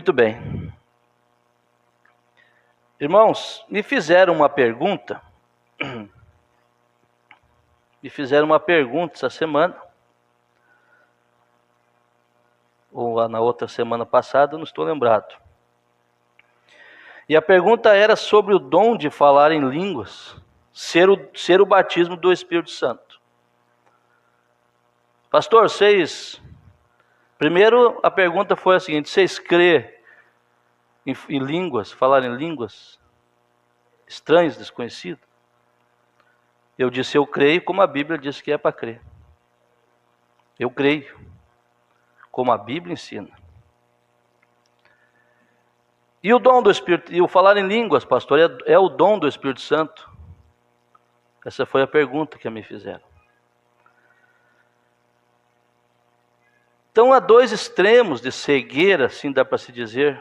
Muito bem. Irmãos, me fizeram uma pergunta essa semana, ou na outra semana passada, não estou lembrado. E a pergunta era sobre o dom de falar em línguas, ser o batismo do Espírito Santo. Pastor, primeiro a pergunta foi a seguinte: vocês crêem em línguas, falar em línguas estranhas, desconhecidas? Eu disse, eu creio como a Bíblia diz que é para crer. Eu creio como a Bíblia ensina. E o dom do Espírito, e o falar em línguas, pastor, é o dom do Espírito Santo? Essa foi a pergunta que me fizeram. Então há dois extremos de cegueira, assim dá para se dizer.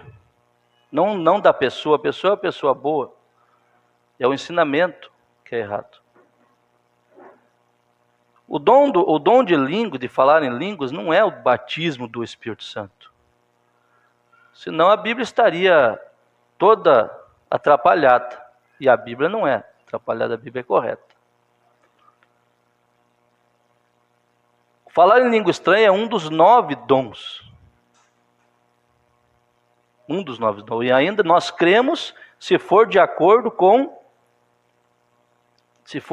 Não da pessoa, a pessoa é uma pessoa boa. É o ensinamento que é errado. O dom de língua, de falar em línguas, não é o batismo do Espírito Santo. Senão a Bíblia estaria toda atrapalhada. E a Bíblia não é atrapalhada, a Bíblia é correta. Falar em língua estranha é um dos 9 dons. Um dos 9 dons. E ainda nós cremos se for de acordo com 1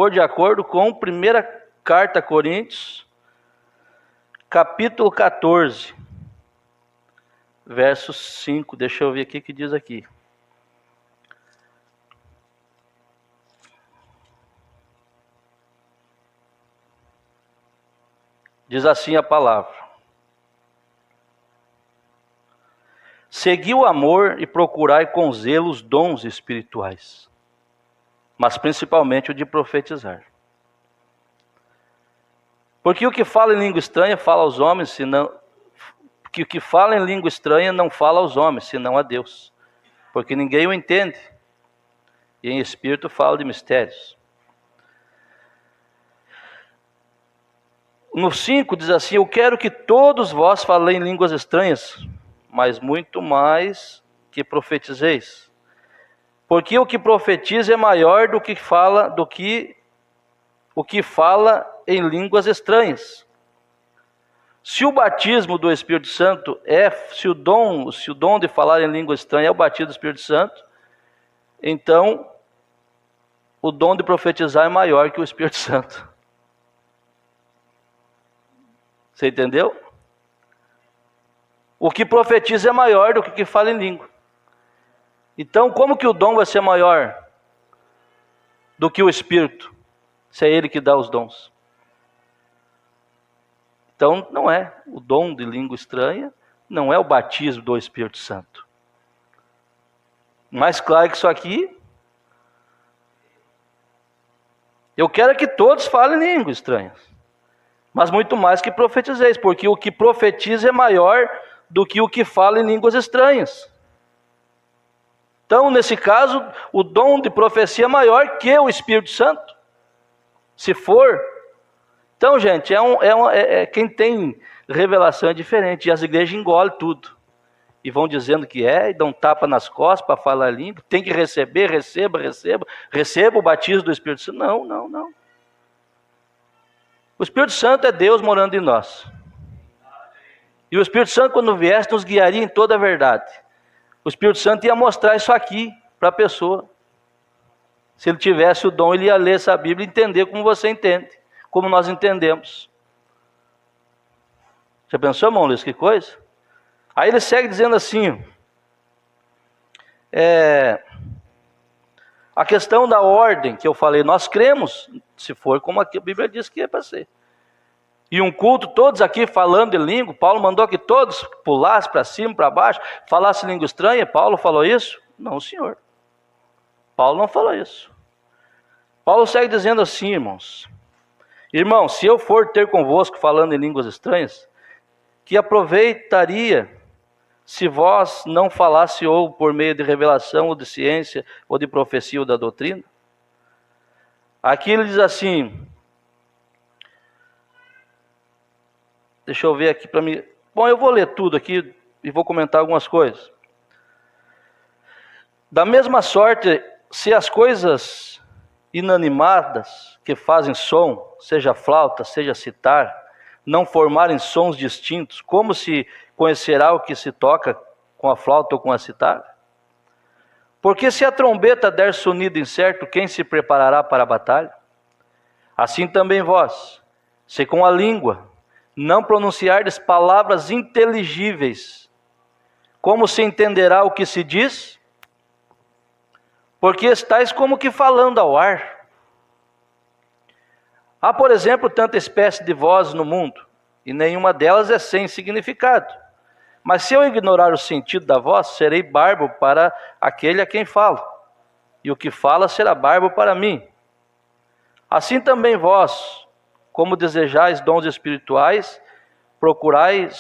Carta a Coríntios, capítulo 14, verso 5. Deixa eu ver aqui o que diz aqui. Diz assim a palavra: segui o amor e procurai com zelo os dons espirituais, mas principalmente o de profetizar. Porque o que fala em língua estranha fala aos homens, senão que o que fala em língua estranha não fala aos homens, senão a Deus, porque ninguém o entende. E em espírito fala de mistérios. No 5 diz assim: eu quero que todos vós falem línguas estranhas, mas muito mais que profetizeis. Porque o que profetiza é maior do que o que fala em línguas estranhas. Se o batismo do Espírito Santo se o dom de falar em língua estranha é o batismo do Espírito Santo, então o dom de profetizar é maior que o Espírito Santo. Você entendeu? O que profetiza é maior do que o que fala em língua. Então, como que o dom vai ser maior do que o Espírito, se é Ele que dá os dons? Então, não é. O dom de língua estranha não é o batismo do Espírito Santo. Mais claro que isso aqui. Eu quero que todos falem línguas estranhas, mas muito mais que profetizeis, porque o que profetiza é maior do que o que fala em línguas estranhas. Então, nesse caso, o dom de profecia é maior que o Espírito Santo. Se for. Então, gente, quem tem revelação é diferente. E as igrejas engolem tudo. E vão dizendo que e dão tapa nas costas para falar a língua. Tem que receber, receba o batismo do Espírito Santo. Não. O Espírito Santo é Deus morando em nós. E o Espírito Santo, quando viesse, nos guiaria em toda a verdade. O Espírito Santo ia mostrar isso aqui para a pessoa. Se ele tivesse o dom, ele ia ler essa Bíblia e entender como você entende, como nós entendemos. Já pensou, irmão Luiz, que coisa? Aí ele segue dizendo assim, a questão da ordem que eu falei, nós cremos, se for como a Bíblia diz que é para ser. E um culto, todos aqui falando em língua, Paulo mandou que todos pulassem para cima, para baixo, falassem língua estranha. Paulo falou isso? Não, senhor. Paulo não falou isso. Paulo segue dizendo assim, irmãos: irmãos, se eu for ter convosco falando em línguas estranhas, que aproveitaria se vós não falasse ou por meio de revelação, ou de ciência, ou de profecia, ou da doutrina? Aqui ele diz assim, deixa eu ver aqui para mim. Bom, eu vou ler tudo aqui e vou comentar algumas coisas. Da mesma sorte, se as coisas inanimadas que fazem som, seja flauta, seja citar, não formarem sons distintos, como se conhecerá o que se toca com a flauta ou com a citar? Porque se a trombeta der sonido incerto, quem se preparará para a batalha? Assim também vós, se com a língua não pronunciardes palavras inteligíveis, como se entenderá o que se diz? Porque estáis como que falando ao ar. Há, por exemplo, tanta espécie de vozes no mundo, e nenhuma delas é sem significado. Mas se eu ignorar o sentido da voz, serei bárbaro para aquele a quem falo, e o que fala será bárbaro para mim. Assim também vós, como desejais dons espirituais, procurai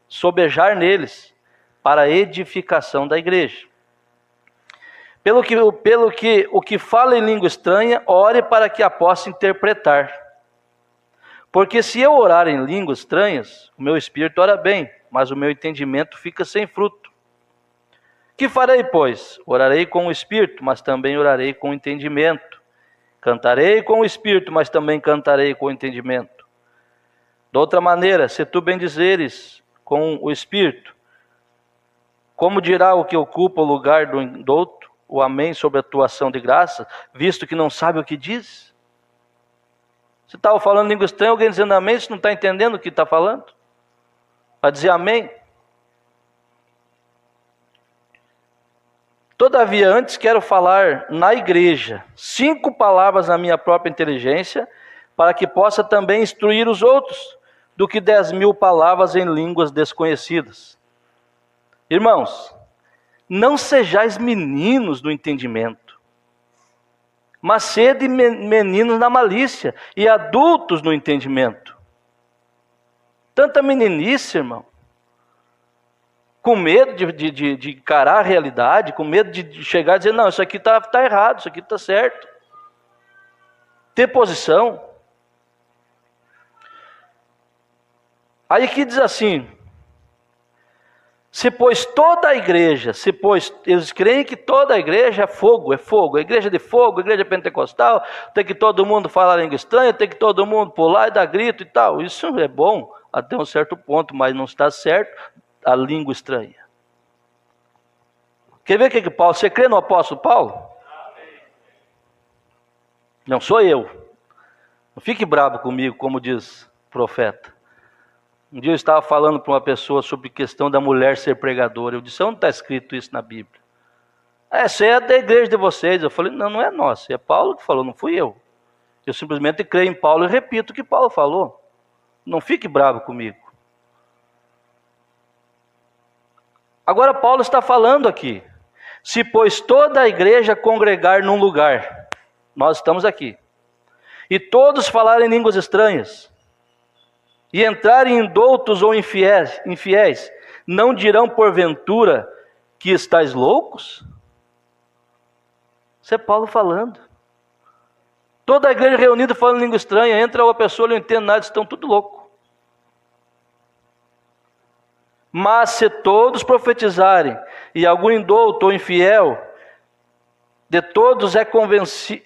sobejar neles, para a edificação da igreja. Pelo que o que fala em língua estranha, ore para que a possa interpretar. Porque se eu orar em línguas estranhas, o meu espírito ora bem, mas o meu entendimento fica sem fruto. Que farei, pois? Orarei com o espírito, mas também orarei com o entendimento. Cantarei com o espírito, mas também cantarei com o entendimento. De outra maneira, se tu bendizeres com o espírito, como dirá o que ocupa o lugar do outro, o amém sobre a tua ação de graça, visto que não sabe o que diz? Você estava falando língua estranha, alguém dizendo amém, você não está entendendo o que está falando? Para dizer amém? Todavia, antes quero falar na igreja 5 palavras na minha própria inteligência, para que possa também instruir os outros, do que 10.000 palavras em línguas desconhecidas. Irmãos, não sejais meninos do entendimento, mas sede meninos na malícia e adultos no entendimento. Tanta meninice, irmão, com medo de encarar a realidade, com medo de chegar e dizer, não, isso aqui está errado, isso aqui está certo. Ter posição. Aí que diz assim, se pois toda a igreja, eles creem que toda a igreja é fogo, a igreja de fogo, a igreja pentecostal, tem que todo mundo falar língua estranha, tem que todo mundo pular e dar grito e tal. Isso é bom até um certo ponto, mas não está certo a língua estranha. Quer ver o que Paulo, você crê no apóstolo Paulo? Não sou eu. Não fique bravo comigo, como diz o profeta. Um dia eu estava falando para uma pessoa sobre a questão da mulher ser pregadora. Eu disse, onde está escrito isso na Bíblia? Essa é da igreja de vocês. Eu falei, não é nossa, é Paulo que falou, não fui eu. Eu simplesmente creio em Paulo e repito o que Paulo falou. Não fique bravo comigo. Agora Paulo está falando aqui. Se pois toda a igreja congregar num lugar, nós estamos aqui, e todos falarem línguas estranhas, e entrarem indoutos ou infiéis, não dirão porventura que estáis loucos? Isso é Paulo falando. Toda a igreja reunida falando língua estranha, entra uma pessoa, não entende nada, estão tudo loucos. Mas se todos profetizarem, e algum indouto ou infiel, de todos é convencido,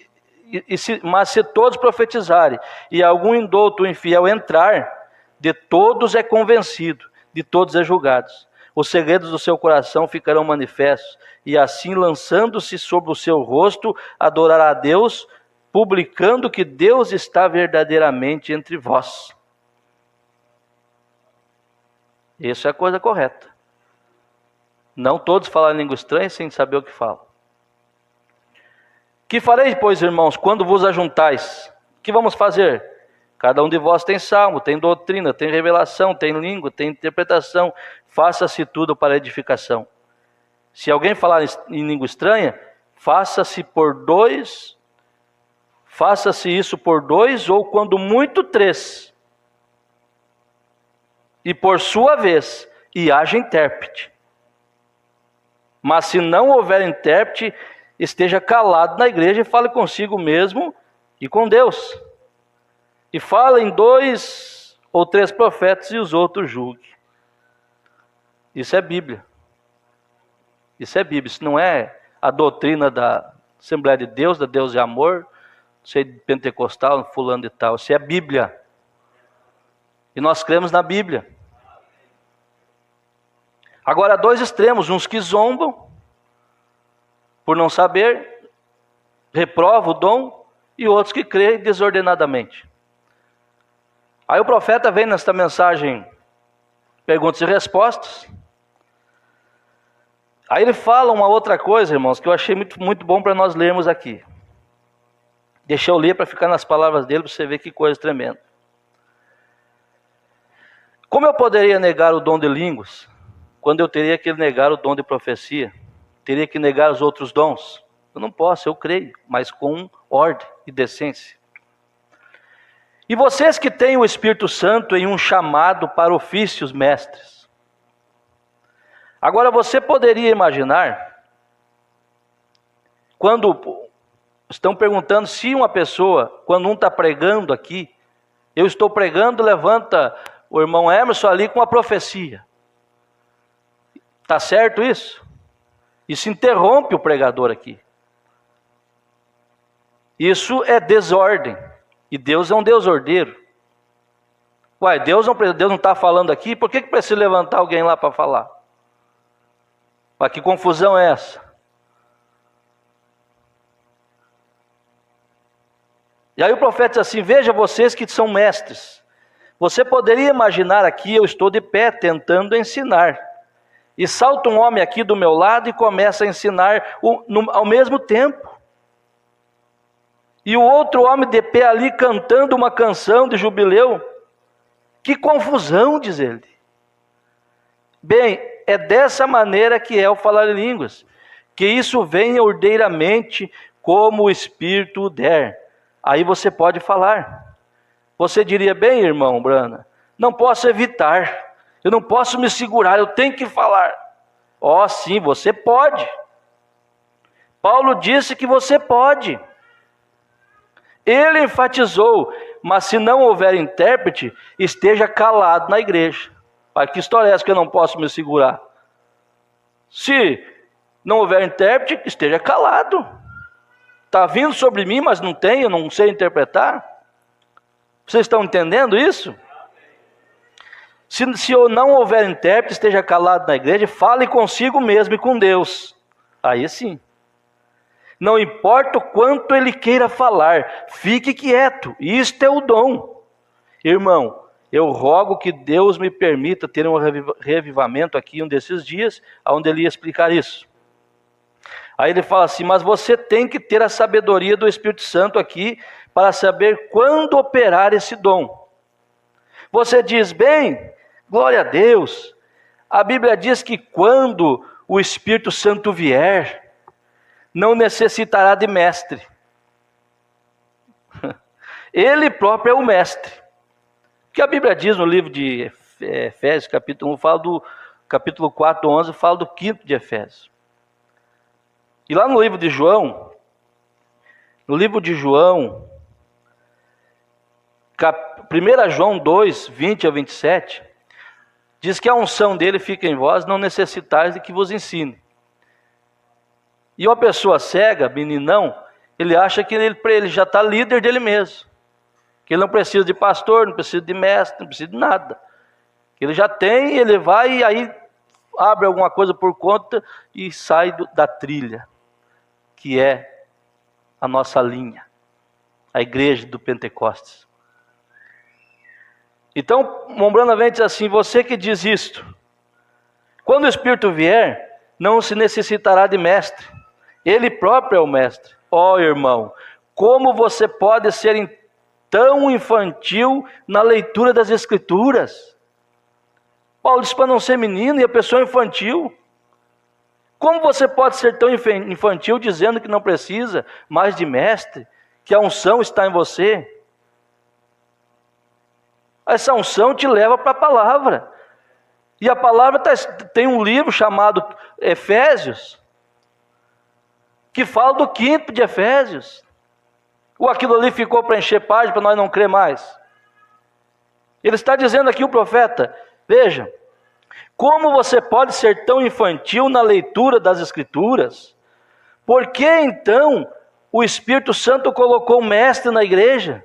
mas se todos profetizarem, e algum indouto ou infiel entrar, de todos é convencido, de todos é julgado. Os segredos do seu coração ficarão manifestos, e assim lançando-se sobre o seu rosto, adorará a Deus, publicando que Deus está verdadeiramente entre vós. Isso é a coisa correta. Não todos falam língua estranha sem saber o que falam. Que farei, pois, irmãos, quando vos ajuntais? O que vamos fazer? Cada um de vós tem salmo, tem doutrina, tem revelação, tem língua, tem interpretação. Faça-se tudo para edificação. Se alguém falar em língua estranha, faça-se isso por 2 ou quando muito 3. E por sua vez, e haja intérprete. Mas se não houver intérprete, esteja calado na igreja e fale consigo mesmo e com Deus. E fala em 2 ou 3 profetas e os outros julgue. Isso é Bíblia. Isso é Bíblia, isso não é a doutrina da Assembleia de Deus, da Deus de Amor, sei de pentecostal, fulano e tal. Isso é a Bíblia. E nós cremos na Bíblia. Agora, há dois extremos, uns que zombam por não saber, reprovam o dom, e outros que creem desordenadamente. Aí o profeta vem nesta mensagem, perguntas e respostas. Aí ele fala uma outra coisa, irmãos, que eu achei muito bom para nós lermos aqui. Deixa eu ler para ficar nas palavras dele, para você ver que coisa tremenda. Como eu poderia negar o dom de línguas, quando eu teria que negar o dom de profecia? Teria que negar os outros dons? Eu não posso, eu creio, mas com ordem e decência. E vocês que têm o Espírito Santo em um chamado para ofícios mestres. Agora você poderia imaginar, quando estão perguntando se uma pessoa, quando um está pregando aqui, eu estou pregando, levanta o irmão Emerson ali com a profecia. Está certo isso? Isso interrompe o pregador aqui. Isso é desordem. E Deus é um Deus ordeiro. Uai, Deus não está falando aqui, por que precisa levantar alguém lá para falar? Uai, que confusão é essa? E aí o profeta diz assim, veja vocês que são mestres. Você poderia imaginar aqui, eu estou de pé tentando ensinar. E salta um homem aqui do meu lado e começa a ensinar ao mesmo tempo. E o outro homem de pé ali cantando uma canção de jubileu. Que confusão, diz ele. Bem, é dessa maneira que é o falar em línguas. Que isso venha ordeiramente como o Espírito der. Aí você pode falar. Você diria, bem, irmão Brana, não posso evitar. Eu não posso me segurar, eu tenho que falar. Ó, sim, você pode. Paulo disse que você pode. Ele enfatizou, mas se não houver intérprete, esteja calado na igreja. Pai, que história é essa que eu não posso me segurar? Se não houver intérprete, esteja calado. Está vindo sobre mim, mas não tem, eu não sei interpretar. Vocês estão entendendo isso? Se não houver intérprete, esteja calado na igreja, fale consigo mesmo e com Deus. Aí sim. Não importa o quanto ele queira falar, fique quieto. Isto é o dom. Irmão, eu rogo que Deus me permita ter um revivamento aqui um desses dias, onde ele ia explicar isso. Aí ele fala assim, mas você tem que ter a sabedoria do Espírito Santo aqui, para saber quando operar esse dom. Você diz, bem, glória a Deus, a Bíblia diz que quando o Espírito Santo vier, não necessitará de mestre. Ele próprio é o mestre. O que a Bíblia diz no livro de Efésios, capítulo 1, fala do capítulo 4, 11, fala do 5º de Efésios. E lá no livro de João, 1 João 2, 20 a 27, diz que a unção dele fica em vós, não necessitais de que vos ensine. E uma pessoa cega, meninão, ele acha que ele já está líder dele mesmo. Que ele não precisa de pastor, não precisa de mestre, não precisa de nada. Ele já tem, ele vai e aí abre alguma coisa por conta e sai da trilha, que é a nossa linha, a igreja do Pentecostes. Então, Mombrana vem dizer assim, você que diz isto, quando o Espírito vier, não se necessitará de mestre, ele próprio é o mestre. Ó irmão, como você pode ser tão infantil na leitura das Escrituras? Paulo diz para não ser menino e a pessoa é infantil. Como você pode ser tão infantil dizendo que não precisa mais de mestre, que a unção está em você? Essa unção te leva para a palavra. E a palavra tem um livro chamado Efésios, que fala do 5º de Efésios. Ou aquilo ali ficou para encher página para nós não crer mais? Ele está dizendo aqui, o profeta, veja, Como você pode ser tão infantil na leitura das Escrituras? Por que então o Espírito Santo colocou mestre na igreja?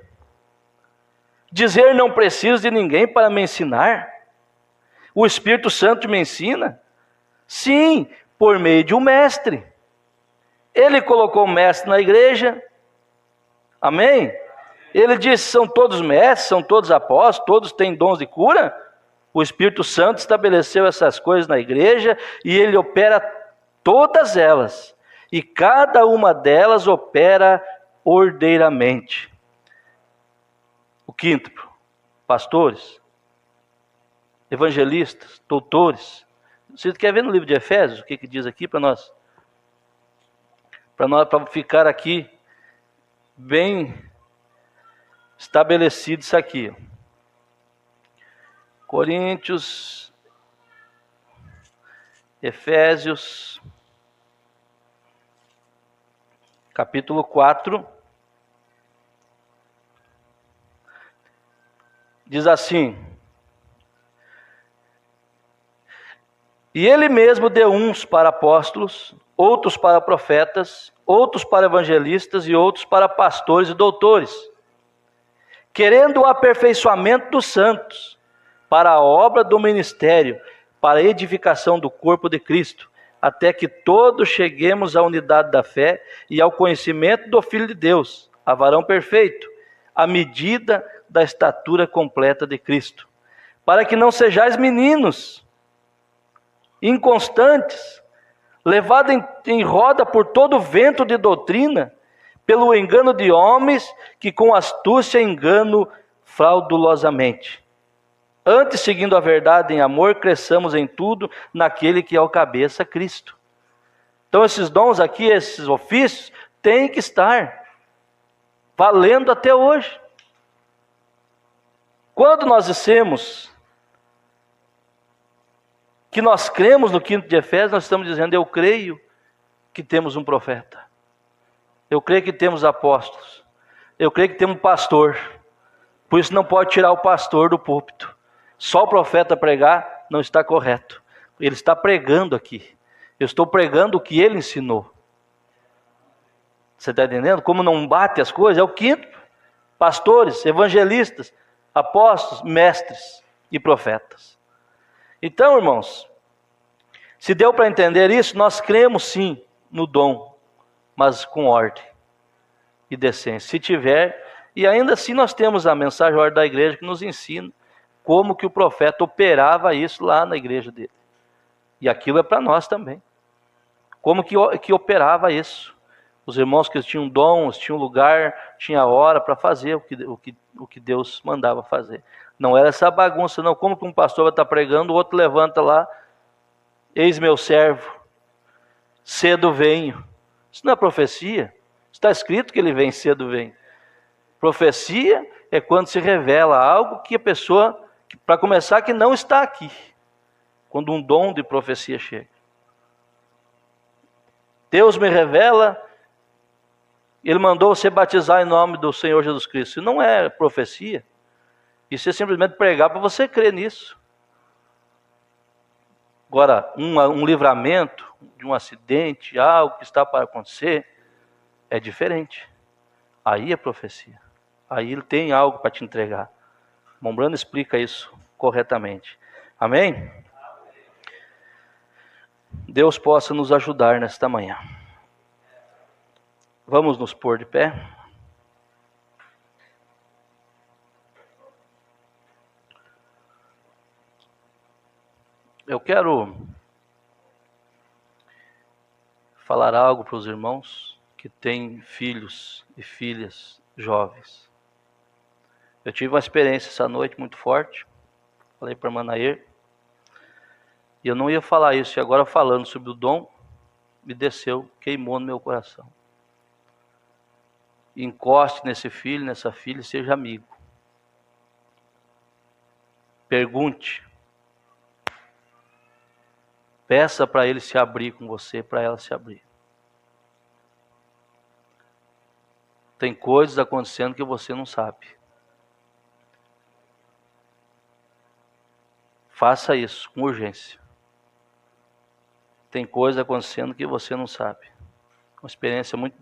Dizer não preciso de ninguém para me ensinar? O Espírito Santo me ensina? Sim, por meio de um mestre. Ele colocou mestre na igreja. Amém? Ele disse, são todos mestres, são todos apóstolos, todos têm dons de cura. O Espírito Santo estabeleceu essas coisas na igreja e ele opera todas elas. E cada uma delas opera ordeiramente. O quinto, pastores, evangelistas, doutores. Você quer ver no livro de Efésios o que diz aqui para nós? Para ficar aqui bem estabelecido isso aqui. Coríntios, Efésios, capítulo 4, diz assim: e ele mesmo deu uns para apóstolos, outros para profetas, outros para evangelistas e outros para pastores e doutores, querendo o aperfeiçoamento dos santos, para a obra do ministério, para a edificação do corpo de Cristo, até que todos cheguemos à unidade da fé e ao conhecimento do Filho de Deus, a varão perfeito, à medida da estatura completa de Cristo, para que não sejais meninos, inconstantes, levados em roda por todo vento de doutrina, pelo engano de homens que com astúcia enganam fraudulosamente. Antes, seguindo a verdade em amor, cresçamos em tudo naquele que é o cabeça, Cristo. Então esses dons aqui, esses ofícios, têm que estar valendo até hoje. Quando nós dissemos que nós cremos no quinto de Efésios, nós estamos dizendo, eu creio que temos um profeta. Eu creio que temos apóstolos. Eu creio que temos um pastor. Por isso não pode tirar o pastor do púlpito. Só o profeta pregar não está correto. Ele está pregando aqui. Eu estou pregando o que ele ensinou. Você está entendendo? Como não bate as coisas? É o quinto. Pastores, evangelistas, apóstolos, mestres e profetas. Então, irmãos, se deu para entender isso, nós cremos sim no dom, mas com ordem e decência. Se tiver, e ainda assim nós temos a mensagem ordem da igreja que nos ensina como que o profeta operava isso lá na igreja dele. E aquilo é para nós também. Como que operava isso. Os irmãos que tinham dons, tinham lugar, tinha hora para fazer o que Deus mandava fazer. Não era essa bagunça não. Como que um pastor vai estar pregando, o outro levanta lá, eis meu servo, cedo venho. Isso não é profecia. Está escrito que ele vem cedo vem. Profecia é quando se revela algo que a pessoa, para começar, que não está aqui. Quando um dom de profecia chega. Deus me revela, Ele mandou você batizar em nome do Senhor Jesus Cristo. Isso não é profecia. Isso é simplesmente pregar para você crer nisso. Agora, um livramento de um acidente, algo que está para acontecer, é diferente. Aí é profecia. Aí ele tem algo para te entregar. Mombrano explica isso corretamente. Amém? Deus possa nos ajudar nesta manhã. Vamos nos pôr de pé. Eu quero falar algo para os irmãos que têm filhos e filhas jovens. Eu tive uma experiência essa noite muito forte. Falei para a irmã Nair. E eu não ia falar isso. E agora falando sobre o dom, me desceu, queimou no meu coração. Encoste nesse filho, nessa filha e seja amigo. Pergunte. Peça para ele se abrir com você, para ela se abrir. Tem coisas acontecendo que você não sabe. faça isso com urgência. Tem coisa acontecendo que você não sabe. Uma experiência muito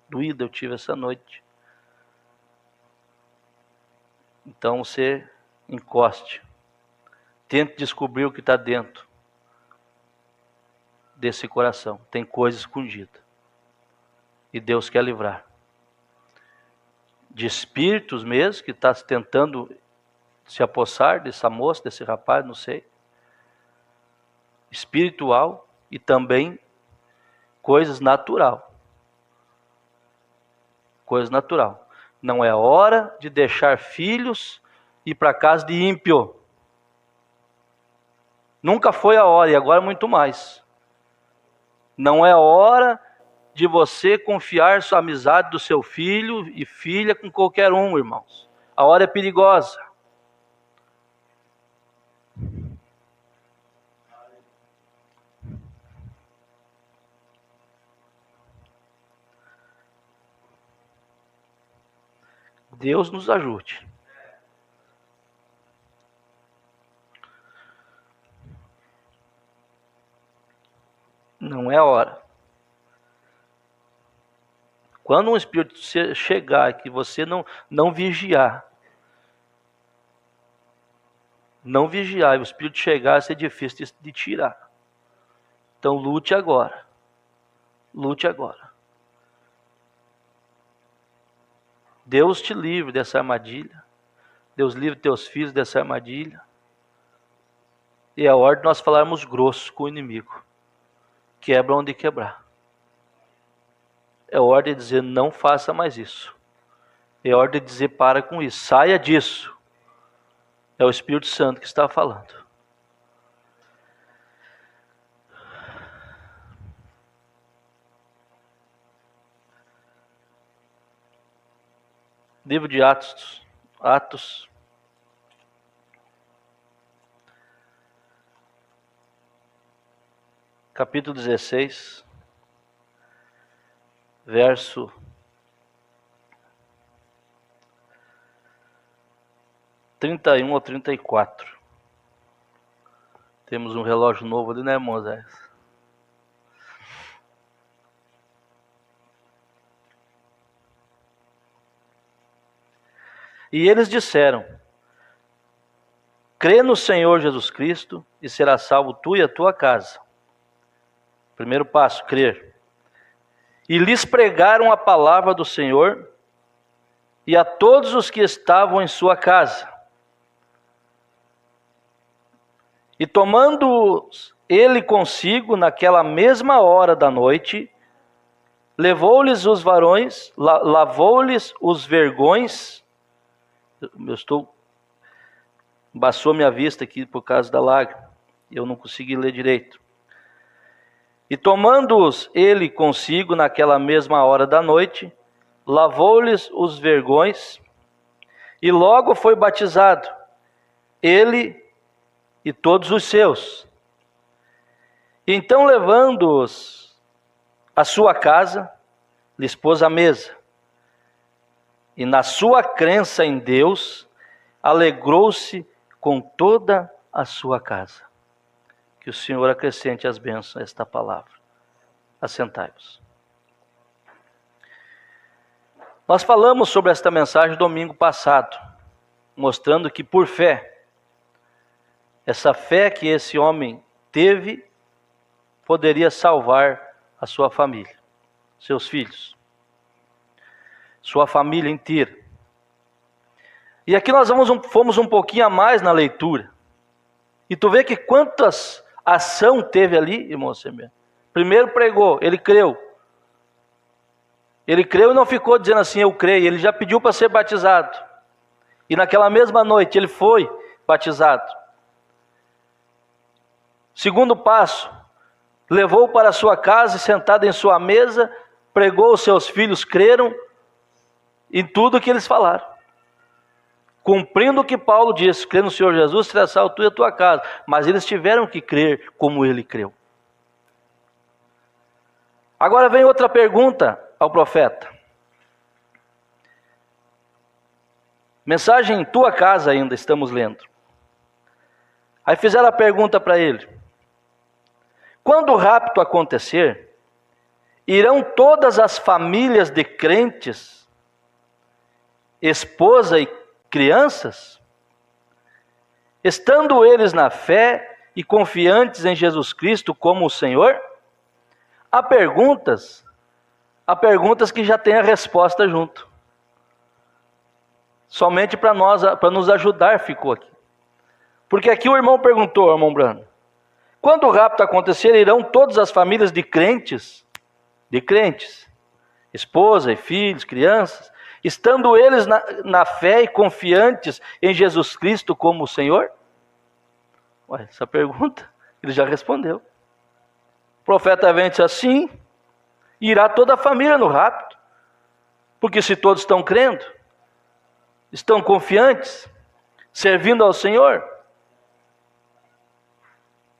doída eu tive essa noite. Então você encoste. Tente descobrir o que está dentro desse coração. Tem coisa escondida. E Deus quer livrar. De espíritos mesmo, que está tentando se apossar dessa moça, desse rapaz, não sei. Espiritual e também coisas natural. Coisa natural. Não é hora de deixar filhos ir para casa de ímpio. Nunca foi a hora e agora muito mais. Não é hora de você confiar sua amizade do seu filho e filha com qualquer um, irmãos. A hora é perigosa. Deus nos ajude. Não é hora. Quando um espírito chegar que você não vigiar, e o espírito chegar, vai ser difícil de tirar. Então lute agora. Lute agora. Deus te livre dessa armadilha. Deus livre teus filhos dessa armadilha. E é hora de nós falarmos grosso com o inimigo. Quebra onde quebrar. É hora de dizer, não faça mais isso. É hora de dizer, para com isso. Saia disso. É o Espírito Santo que está falando. Livro de Atos. Capítulo 16. Verso 31 ou 34. Temos um relógio novo ali, né, irmão Zé? E eles disseram: crê no Senhor Jesus Cristo e serás salvo tu e a tua casa. Primeiro passo, crer. E lhes pregaram a palavra do Senhor e a todos os que estavam em sua casa. E tomando ele consigo naquela mesma hora da noite, levou-lhes os varões, lavou-lhes os vergões. Embaçou minha vista aqui por causa da lágrima. Eu não consegui ler direito. E tomando-os ele consigo naquela mesma hora da noite, lavou-lhes os vergões, e logo foi batizado, ele e todos os seus. Então, levando-os à sua casa, lhes pôs à mesa. E na sua crença em Deus, alegrou-se com toda a sua casa. Que o Senhor acrescente as bênçãos a esta palavra. Assentai-vos. Nós falamos sobre esta mensagem domingo passado, mostrando que por fé, essa fé que esse homem teve, poderia salvar a sua família, seus filhos, sua família inteira. E aqui nós fomos um pouquinho a mais na leitura. E tu vê que quantas ação teve ali, irmão Semir. Primeiro pregou, ele creu. Ele creu e não ficou dizendo assim, eu creio. Ele já pediu para ser batizado. E naquela mesma noite ele foi batizado. Segundo passo, levou para sua casa e sentado em sua mesa, pregou, os seus filhos creram em tudo que eles falaram. Cumprindo o que Paulo disse, crê no Senhor Jesus, será salvo tu e a tua casa. Mas eles tiveram que crer como ele creu. Agora vem outra pergunta ao profeta. Mensagem em tua casa ainda estamos lendo. Aí fizeram a pergunta para ele: quando o rapto acontecer, irão todas as famílias de crentes, esposa e crianças, estando eles na fé e confiantes em Jesus Cristo como o Senhor? Há perguntas que já têm a resposta junto. Somente para nos ajudar ficou aqui. Porque aqui o irmão perguntou, irmão Brano, quando o rapto acontecer, irão todas as famílias de crentes, esposa e filhos, crianças, estando eles na fé e confiantes em Jesus Cristo como o Senhor? Ué, essa pergunta, ele já respondeu. O profeta vem e diz assim: irá toda a família no rapto, porque se todos estão crendo, estão confiantes, servindo ao Senhor.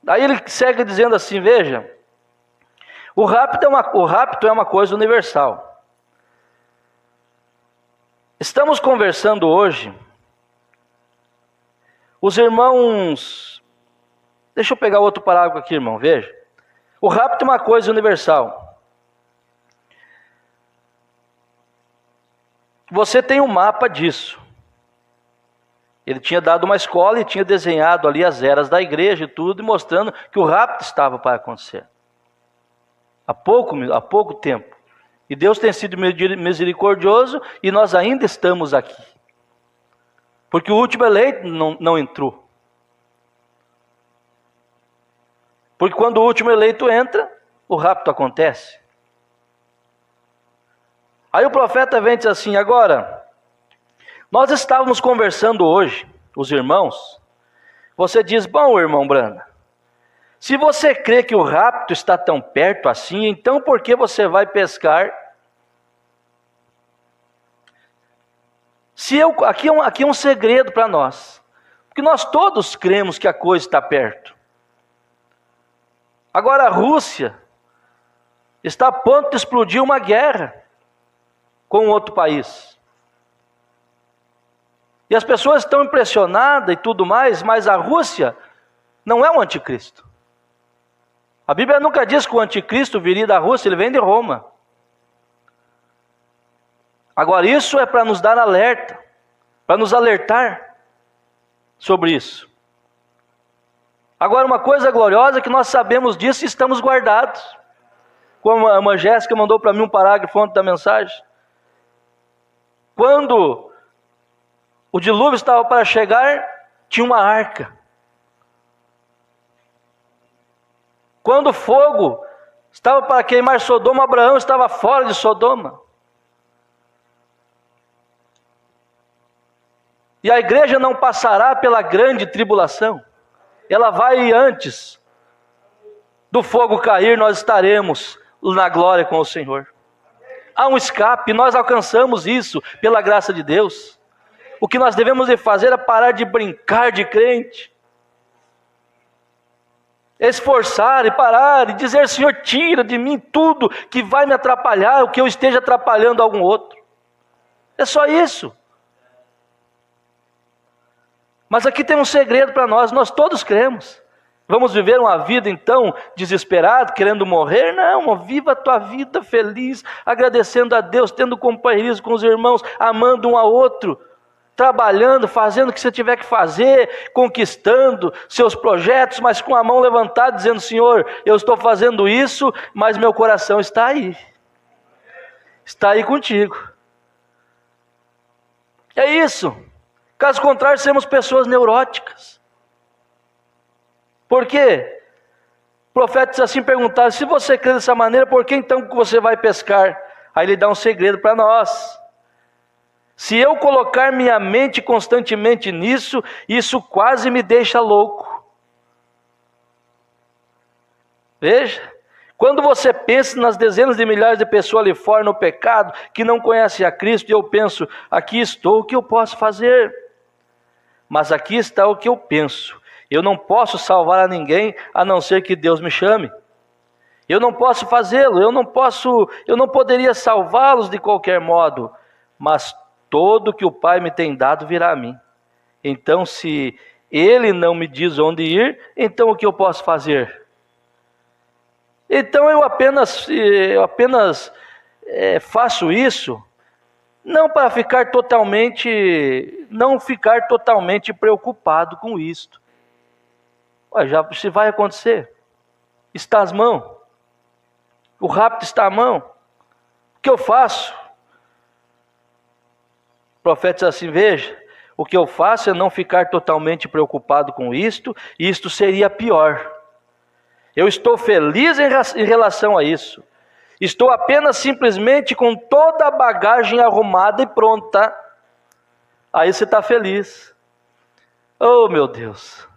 Aí ele segue dizendo assim, veja, o rapto é uma coisa universal. Estamos conversando hoje, os irmãos, deixa eu pegar outro parágrafo aqui, irmão, veja. O rapto é uma coisa universal. Você tem um mapa disso. Ele tinha dado uma escola e tinha desenhado ali as eras da igreja e tudo, e mostrando que o rapto estava para acontecer. Há pouco tempo. E Deus tem sido misericordioso e nós ainda estamos aqui. Porque o último eleito não entrou. Porque quando o último eleito entra, o rapto acontece. Aí o profeta vem e diz assim, agora, nós estávamos conversando hoje, os irmãos, você diz, bom irmão Brana, se você crê que o rapto está tão perto assim, então por que você vai pescar? Aqui é um segredo para nós, porque nós todos cremos que a coisa está perto. Agora a Rússia está a ponto de explodir uma guerra com outro país. E as pessoas estão impressionadas e tudo mais, mas a Rússia não é o anticristo. A Bíblia nunca diz que o anticristo viria da Rússia, ele vem de Roma. Agora isso é para nos dar alerta, para nos alertar sobre isso. Agora uma coisa gloriosa é que nós sabemos disso e estamos guardados. Como a irmã Jéssica mandou para mim um parágrafo ontem da mensagem. Quando o dilúvio estava para chegar, tinha uma arca. Quando o fogo estava para queimar Sodoma, Abraão estava fora de Sodoma. E a igreja não passará pela grande tribulação. Ela vai antes do fogo cair, nós estaremos na glória com o Senhor. Há um escape, nós alcançamos isso pela graça de Deus. O que nós devemos de fazer é parar de brincar de crente. Esforçar e parar e dizer, Senhor, tira de mim tudo que vai me atrapalhar, o que eu esteja atrapalhando algum outro. É só isso. Mas aqui tem um segredo para nós todos cremos. Vamos viver uma vida então desesperado, querendo morrer? Não, viva a tua vida feliz, agradecendo a Deus, tendo companheirismo com os irmãos, amando um ao outro, trabalhando, fazendo o que você tiver que fazer, conquistando seus projetos, mas com a mão levantada, dizendo, Senhor, eu estou fazendo isso, mas meu coração está aí contigo. É isso. Caso contrário, seremos pessoas neuróticas. Por quê? O profeta diz assim, perguntar, se você crê dessa maneira, por que então que você vai pescar? Aí ele dá um segredo para nós. Se eu colocar minha mente constantemente nisso, isso quase me deixa louco. Veja, quando você pensa nas dezenas de milhares de pessoas ali fora no pecado, que não conhecem a Cristo, e eu penso, aqui estou, o que eu posso fazer? Mas aqui está o que eu penso. Eu não posso salvar a ninguém, a não ser que Deus me chame. Eu não posso fazê-lo, eu não poderia salvá-los de qualquer modo, mas todo que o Pai me tem dado virá a mim. Então, se Ele não me diz onde ir, então o que eu posso fazer? Então eu apenas faço isso, não ficar totalmente preocupado com isto. Se vai acontecer, está às mãos, o rapto está à mão, o que eu faço? O profeta diz assim: veja, o que eu faço é não ficar totalmente preocupado com isto, e isto seria pior. Eu estou feliz em relação a isso. Estou apenas simplesmente com toda a bagagem arrumada e pronta. Aí você está feliz. Oh, meu Deus.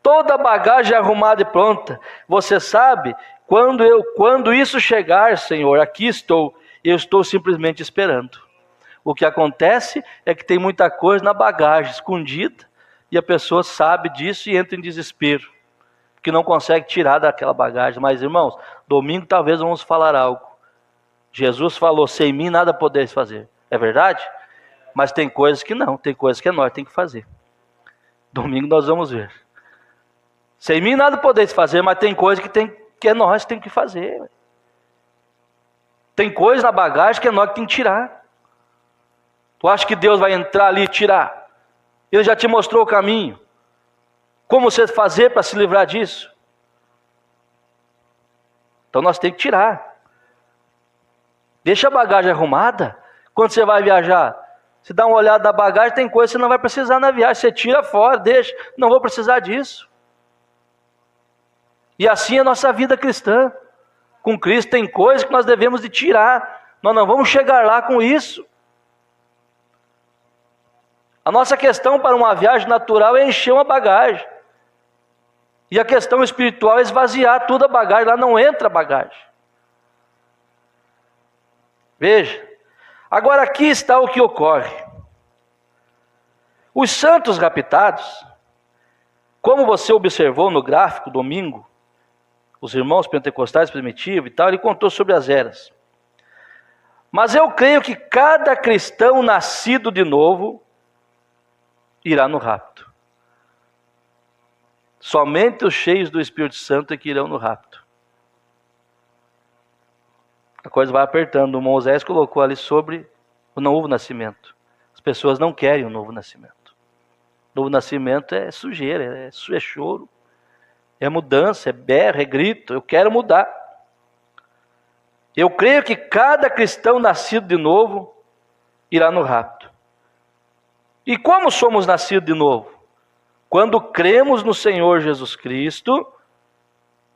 Toda a bagagem arrumada e pronta. Você sabe, quando isso chegar, Senhor, aqui estou. Eu estou simplesmente esperando. O que acontece é que tem muita coisa na bagagem escondida, e a pessoa sabe disso e entra em desespero, que não consegue tirar daquela bagagem. Mas, irmãos, domingo talvez vamos falar algo. Jesus falou: sem mim nada podeis fazer. É verdade? Mas tem coisas que não, tem coisas que nós temos que fazer. Domingo nós vamos ver. Sem mim nada podeis fazer, mas tem coisas que nós temos que fazer. Tem coisas na bagagem que é nós que temos que tirar. Tu acha que Deus vai entrar ali e tirar? Ele já te mostrou o caminho. Como você fazer para se livrar disso? Então nós temos que tirar. Deixa a bagagem arrumada. Quando você vai viajar, você dá uma olhada na bagagem, tem coisa que você não vai precisar na viagem. Você tira fora, deixa. Não vou precisar disso. E assim é a nossa vida cristã. Com Cristo tem coisas que nós devemos de tirar. Nós não vamos chegar lá com isso. A nossa questão para uma viagem natural é encher uma bagagem. E a questão espiritual é esvaziar toda a bagagem. Lá não entra a bagagem. Veja. Agora aqui está o que ocorre. Os santos raptados, como você observou no gráfico domingo, os irmãos pentecostais primitivos e tal, ele contou sobre as eras. Mas eu creio que cada cristão nascido de novo irá no rapto. Somente os cheios do Espírito Santo é que irão no rapto. A coisa vai apertando. O Moisés colocou ali sobre o novo nascimento. As pessoas não querem o novo nascimento. O novo nascimento é sujeira, é choro, é mudança, é berra, é grito. Eu quero mudar. Eu creio que cada cristão nascido de novo irá no rapto. E como somos nascidos de novo? Quando cremos no Senhor Jesus Cristo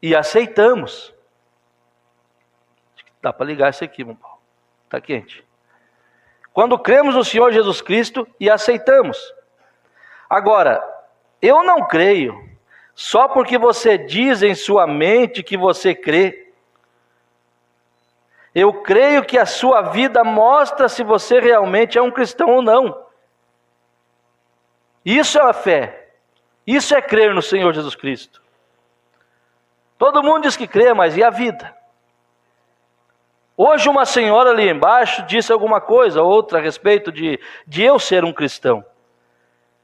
e aceitamos. Dá para ligar isso aqui, meu Paulo. Está quente. Quando cremos no Senhor Jesus Cristo e aceitamos. Agora, eu não creio só porque você diz em sua mente que você crê. Eu creio que a sua vida mostra se você realmente é um cristão ou não. Isso é a fé. Isso é crer no Senhor Jesus Cristo. Todo mundo diz que crê, mas e a vida? Hoje uma senhora ali embaixo disse alguma coisa, outra a respeito de eu ser um cristão.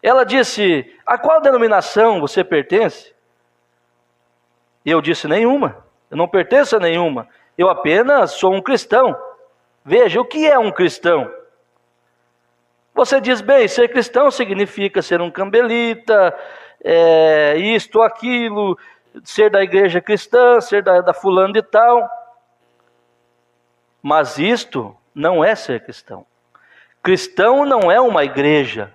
Ela disse: a qual denominação você pertence? E eu disse: nenhuma. Eu não pertenço a nenhuma. Eu apenas sou um cristão. Veja, o que é um cristão? Você diz: bem, ser cristão significa ser um cambelita, isto, aquilo, ser da igreja cristã, ser da fulano de tal. Mas isto não é ser cristão. Cristão não é uma igreja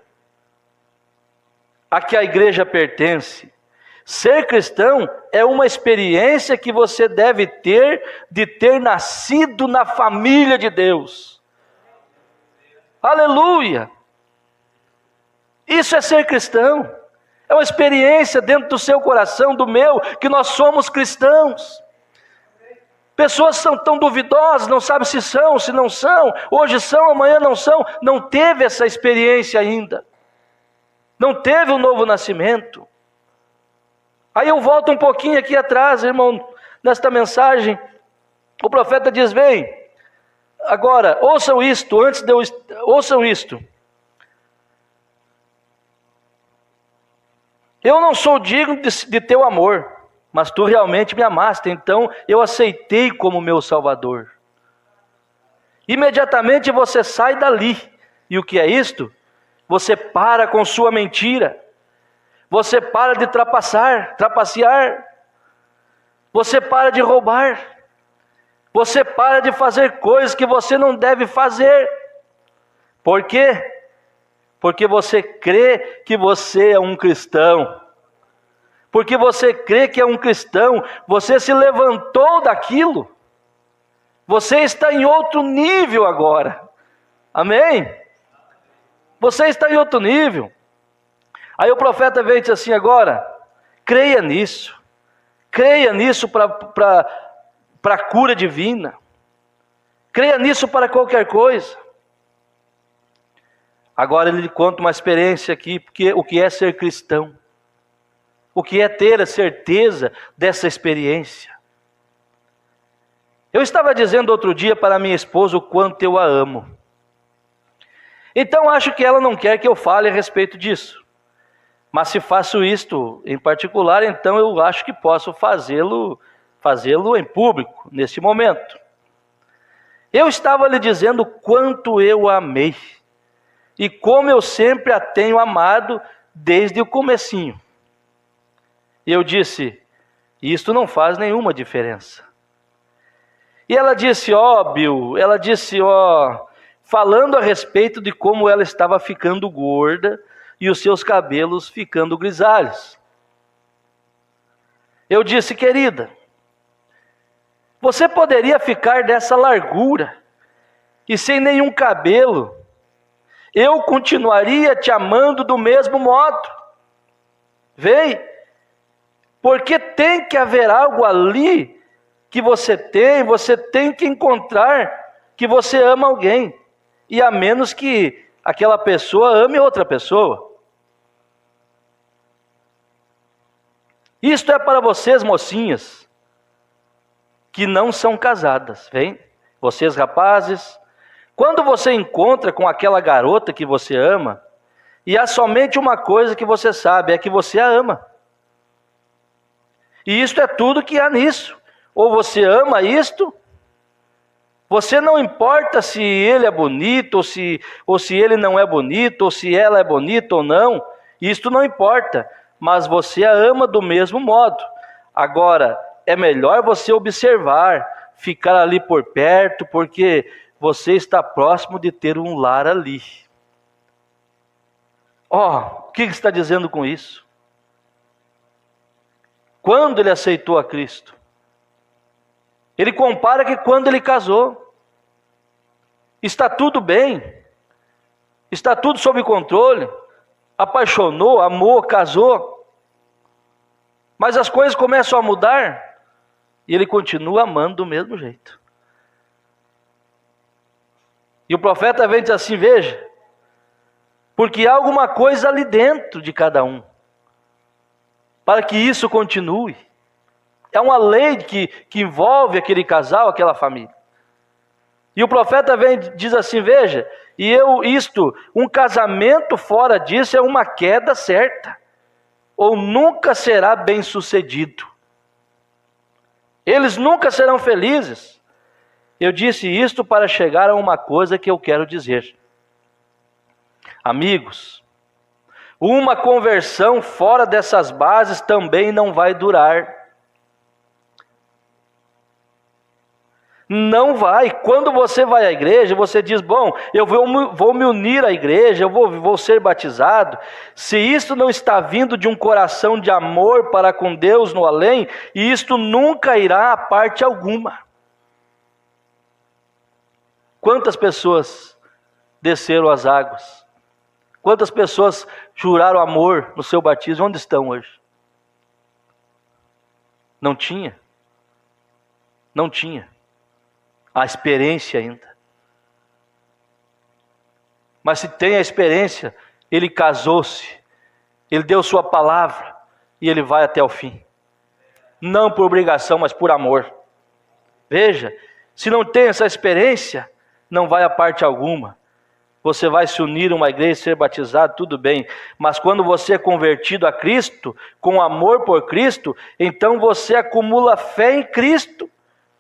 a que a igreja pertence. Ser cristão é uma experiência que você deve ter de ter nascido na família de Deus. Aleluia! Isso é ser cristão. É uma experiência dentro do seu coração, do meu, que nós somos cristãos. Pessoas são tão duvidosas, não sabem se são, se não são. Hoje são, amanhã não são. Não teve essa experiência ainda. Não teve o novo nascimento. Aí eu volto um pouquinho aqui atrás, irmão, nesta mensagem. O profeta diz: vem, agora, ouçam isto, ouçam isto. Eu não sou digno de teu amor, mas tu realmente me amaste, então eu aceitei como meu Salvador. Imediatamente você sai dali. E o que é isto? Você para com sua mentira. Você para de trapacear. Você para de roubar. Você para de fazer coisas que você não deve fazer. Por quê? Porque você crê que você é um cristão. Porque você crê que é um cristão, você se levantou daquilo. Você está em outro nível agora. Amém? Você está em outro nível. Aí o profeta veio e disse assim agora, creia nisso. Creia nisso para a cura divina. Creia nisso para qualquer coisa. Agora ele conta uma experiência aqui, porque o que é ser cristão? O que é ter a certeza dessa experiência? Eu estava dizendo outro dia para minha esposa o quanto eu a amo. Então acho que ela não quer que eu fale a respeito disso. Mas se faço isto em particular, então eu acho que posso fazê-lo em público, nesse momento. Eu estava lhe dizendo o quanto eu a amei. E como eu sempre a tenho amado desde o comecinho. E eu disse, isto não faz nenhuma diferença. E ela disse, Bill, falando a respeito de como ela estava ficando gorda e os seus cabelos ficando grisalhos. Eu disse, querida, você poderia ficar dessa largura e sem nenhum cabelo, eu continuaria te amando do mesmo modo. Vem, porque tem que haver algo ali que você tem que encontrar que você ama alguém. E a menos que aquela pessoa ame outra pessoa. Isto é para vocês, mocinhas, que não são casadas, vem? Vocês, rapazes, quando você encontra com aquela garota que você ama, e há somente uma coisa que você sabe, é que você a ama. E isto é tudo que há nisso. Ou você ama isto, você não importa se ele é bonito, ou se ele não é bonito, ou se ela é bonita ou não, isto não importa, mas você a ama do mesmo modo. Agora, é melhor você observar, ficar ali por perto, porque você está próximo de ter um lar ali. O que está dizendo com isso? Quando ele aceitou a Cristo, ele compara que quando ele casou, está tudo bem, está tudo sob controle, apaixonou, amou, casou, mas as coisas começam a mudar, e ele continua amando do mesmo jeito. E o profeta vem e diz assim, veja, porque há alguma coisa ali dentro de cada um, para que isso continue. É uma lei que envolve aquele casal, aquela família. E o profeta vem e diz assim, veja, um casamento fora disso é uma queda certa, ou nunca será bem sucedido. Eles nunca serão felizes. Eu disse isto para chegar a uma coisa que eu quero dizer. Amigos, uma conversão fora dessas bases também não vai durar. Não vai. Quando você vai à igreja, você diz, bom, eu vou me unir à igreja, eu vou ser batizado. Se isto não está vindo de um coração de amor para com Deus no além, isto nunca irá a parte alguma. Quantas pessoas desceram as águas? Quantas pessoas juraram amor no seu batismo? Onde estão hoje? Não tinha. Não tinha a experiência ainda. Mas se tem a experiência, ele casou-se, ele deu sua palavra e ele vai até o fim. Não por obrigação, mas por amor. Veja, se não tem essa experiência, não vai a parte alguma. você vai se unir a uma igreja, ser batizado, tudo bem. Mas quando você é convertido a Cristo, com amor por Cristo, então você acumula fé em Cristo,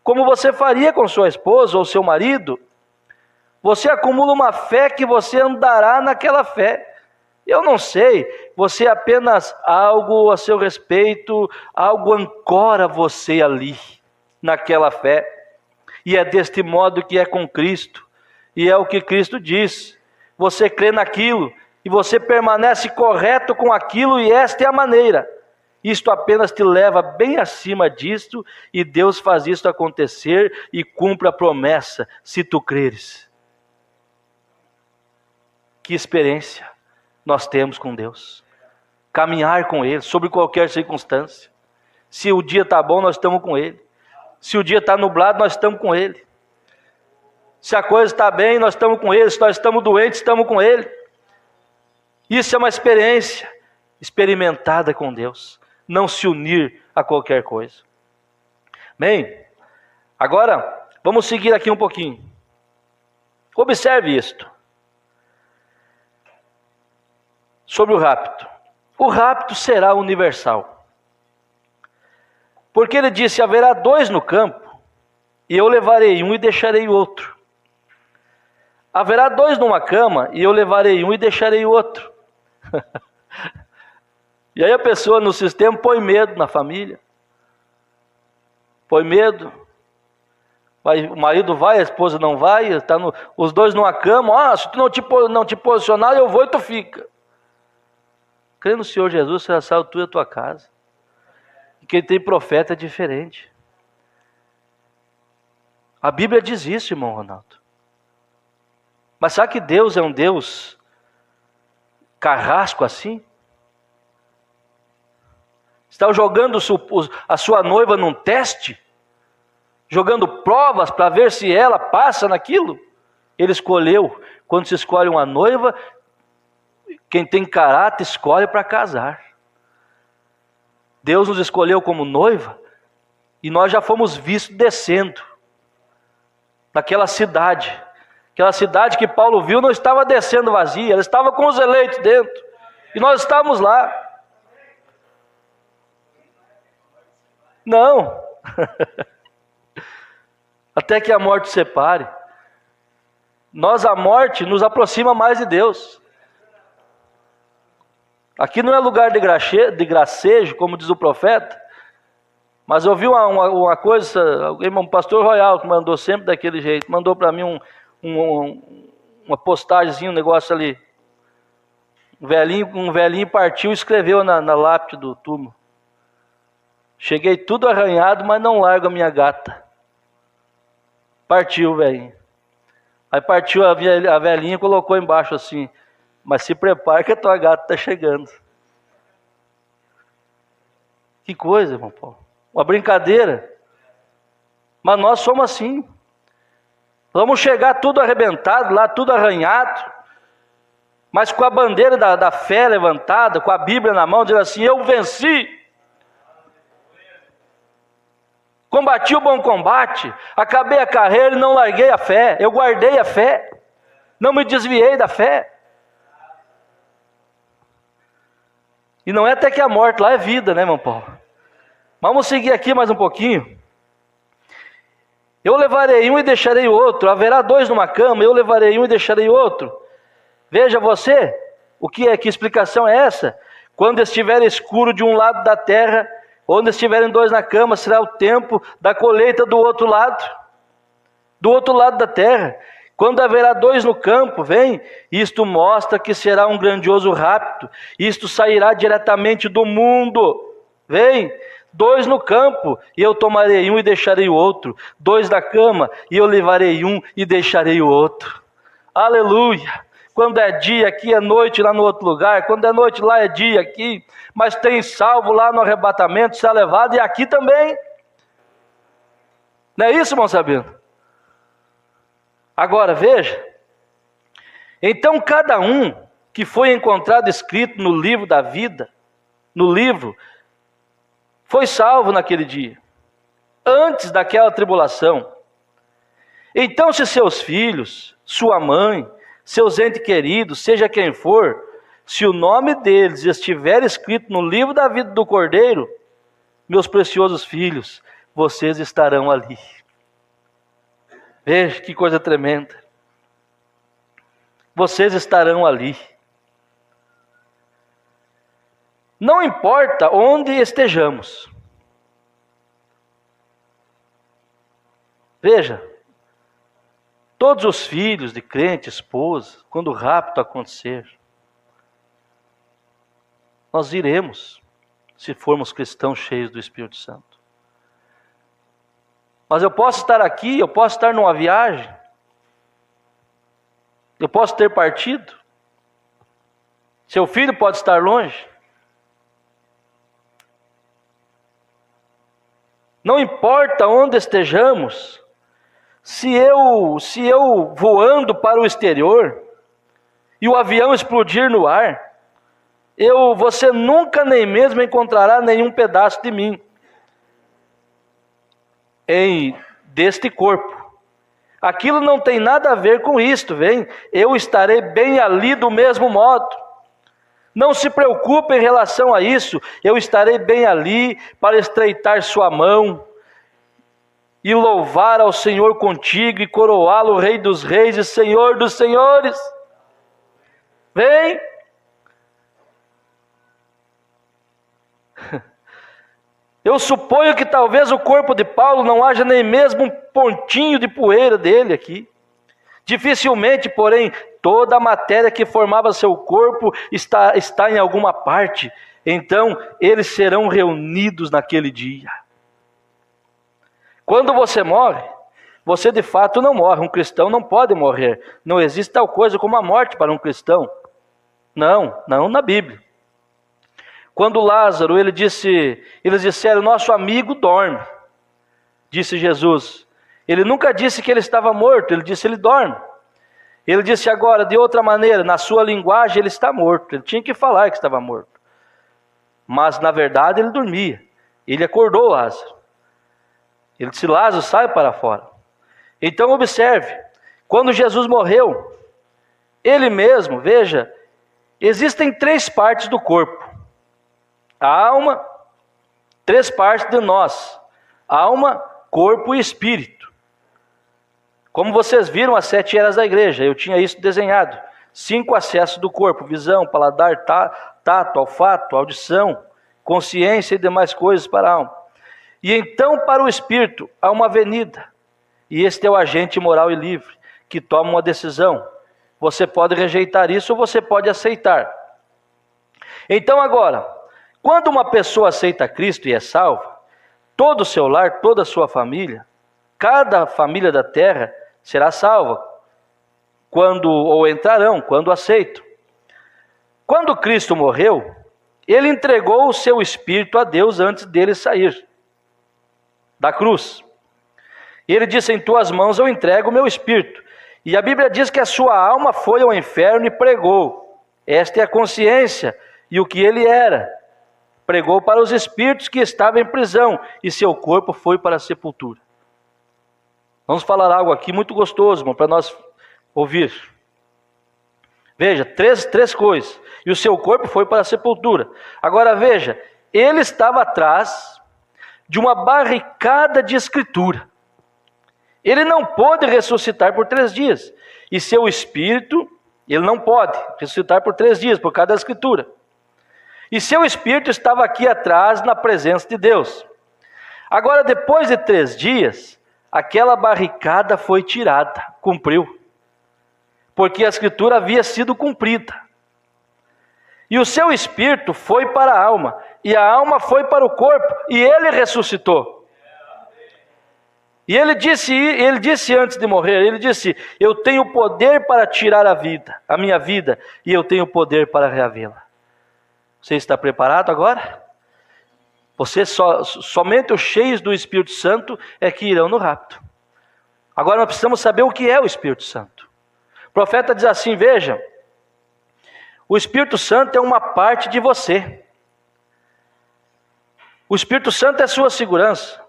como você faria com sua esposa ou seu marido. Você acumula uma fé que você andará naquela fé. Eu não sei, você apenas algo a seu respeito, algo ancora você ali, naquela fé. E é deste modo que é com Cristo. E é o que Cristo diz. Você crê naquilo e você permanece correto com aquilo, e esta é a maneira. Isto apenas te leva bem acima disto, e Deus faz isto acontecer e cumpre a promessa, se tu creres. Que experiência nós temos com Deus. Caminhar com Ele, sobre qualquer circunstância. Se o dia está bom, nós estamos com Ele. Se o dia está nublado, nós estamos com Ele. Se a coisa está bem, nós estamos com Ele. Se nós estamos doentes, estamos com Ele. Isso é uma experiência experimentada com Deus. Não se unir a qualquer coisa. Bem, agora vamos seguir aqui um pouquinho. Observe isto. Sobre o rapto. O rapto será universal. Porque ele disse: haverá 2 no campo, e eu levarei um e deixarei o outro. Haverá 2 numa cama, e eu levarei um e deixarei o outro. E aí a pessoa no sistema põe medo na família. Põe medo. O marido vai, a esposa não vai, os 2 numa cama. Se tu não te posicionar, eu vou e tu fica. Crê no Senhor Jesus, será salvo tu e a tua casa. E quem tem profeta é diferente. A Bíblia diz isso, irmão Ronaldo. Mas sabe que Deus é um Deus carrasco assim? Está jogando a sua noiva num teste? Jogando provas para ver se ela passa naquilo? Ele escolheu. Quando se escolhe uma noiva, quem tem caráter escolhe para casar. Deus nos escolheu como noiva, e nós já fomos vistos descendo naquela cidade. Aquela cidade que Paulo viu não estava descendo vazia, ela estava com os eleitos dentro. E nós estávamos lá. Não. Até que a morte separe. A morte nos aproxima mais de Deus. Aqui não é lugar de gracejo, como diz o profeta. Mas eu vi uma coisa, um pastor Royal que mandou sempre daquele jeito. Mandou para mim uma postagemzinha, um negócio ali. Um velhinho partiu e escreveu na lápide do túmulo: cheguei tudo arranhado, mas não largo a minha gata. Partiu o velhinho. Aí partiu a velhinha e colocou embaixo assim: mas se prepare que a tua gata está chegando. Que coisa, irmão Paulo. Uma brincadeira. Mas nós somos assim. Vamos chegar tudo arrebentado lá, tudo arranhado, mas com a bandeira da fé levantada, com a Bíblia na mão, dizendo assim: eu venci. Combati o bom combate, acabei a carreira e não larguei a fé. Eu guardei a fé, não me desviei da fé. E não é até que a morte, lá é vida, né, irmão Paulo? Vamos seguir aqui mais um pouquinho. Eu levarei um e deixarei o outro. Haverá 2 numa cama, eu levarei um e deixarei o outro. Veja você, que explicação é essa? Quando estiver escuro de um lado da terra, onde estiverem 2 na cama, será o tempo da colheita do outro lado da terra. Quando haverá 2 no campo, vem, isto mostra que será um grandioso rapto. Isto sairá diretamente do mundo. Vem, 2 no campo, e eu tomarei um e deixarei o outro. 2 na cama, e eu levarei um e deixarei o outro. Aleluia! Quando é dia aqui é noite lá no outro lugar, quando é noite lá é dia aqui, mas tem salvo lá no arrebatamento, será levado, e aqui também. Não é isso, irmão Sabino? Agora veja, então cada um que foi encontrado escrito no livro da vida, foi salvo naquele dia, antes daquela tribulação. Então se seus filhos, sua mãe, seus entes queridos, seja quem for, se o nome deles estiver escrito no livro da vida do Cordeiro, meus preciosos filhos, vocês estarão ali. Veja que coisa tremenda. Vocês estarão ali. Não importa onde estejamos. Veja, todos os filhos de crente, esposa, quando o rapto acontecer, nós iremos, se formos cristãos cheios do Espírito Santo. Mas eu posso estar aqui, eu posso estar numa viagem, eu posso ter partido, seu filho pode estar longe. Não importa onde estejamos, se eu voando para o exterior e o avião explodir no ar, você nunca nem mesmo encontrará nenhum pedaço de mim deste corpo. Aquilo não tem nada a ver com isto, vem? Eu estarei bem ali do mesmo modo. Não se preocupe em relação a isso, eu estarei bem ali para estreitar sua mão e louvar ao Senhor contigo e coroá-lo Rei dos Reis e Senhor dos Senhores. Vem! Eu suponho que talvez o corpo de Paulo não haja nem mesmo um pontinho de poeira dele aqui. Dificilmente, porém, toda a matéria que formava seu corpo está em alguma parte. Então, eles serão reunidos naquele dia. Quando você morre, você de fato não morre. Um cristão não pode morrer. Não existe tal coisa como a morte para um cristão. Não na Bíblia. Quando Lázaro, eles disseram, nosso amigo dorme, disse Jesus. Ele nunca disse que ele estava morto, ele disse ele dorme. Ele disse agora, de outra maneira, na sua linguagem ele está morto. Ele tinha que falar que estava morto. Mas na verdade ele dormia. Ele acordou Lázaro. Ele disse, Lázaro, sai para fora. Então observe, quando Jesus morreu, ele mesmo, veja, existem 3 partes do corpo. A alma, 3 partes de nós: alma, corpo e espírito. Como vocês viram as 7 eras da igreja, eu tinha isso desenhado. 5 acessos do corpo: visão, paladar, tato, olfato, audição, consciência e demais coisas para a alma. E então para o espírito há uma avenida. E este é o agente moral e livre, que toma uma decisão. Você pode rejeitar isso ou você pode aceitar. Então agora, quando uma pessoa aceita Cristo e é salva, todo o seu lar, toda a sua família, cada família da terra será salva, entrarão, quando aceitam. Quando Cristo morreu, ele entregou o seu espírito a Deus antes dele sair da cruz. E ele disse, em tuas mãos eu entrego o meu espírito. E a Bíblia diz que a sua alma foi ao inferno e pregou. Esta é a consciência e o que ele era. Pregou para os espíritos que estavam em prisão, e seu corpo foi para a sepultura. Vamos falar algo aqui muito gostoso, irmão, para nós ouvir. Veja, três coisas. E o seu corpo foi para a sepultura. Agora veja, ele estava atrás de uma barricada de escritura. Ele não pôde ressuscitar por 3 dias. E seu espírito, ele não pode ressuscitar por 3 dias, por causa da escritura. E seu espírito estava aqui atrás na presença de Deus. Agora, depois de 3 dias, aquela barricada foi tirada, cumpriu. Porque a escritura havia sido cumprida. E o seu espírito foi para a alma, e a alma foi para o corpo, e ele ressuscitou. E ele disse antes de morrer, ele disse, eu tenho poder para tirar a minha vida, e eu tenho poder para reavê-la. Você está preparado agora? Somente os cheios do Espírito Santo é que irão no rapto. Agora nós precisamos saber o que é o Espírito Santo. O profeta diz assim, veja, o Espírito Santo é uma parte de você. O Espírito Santo é sua segurança.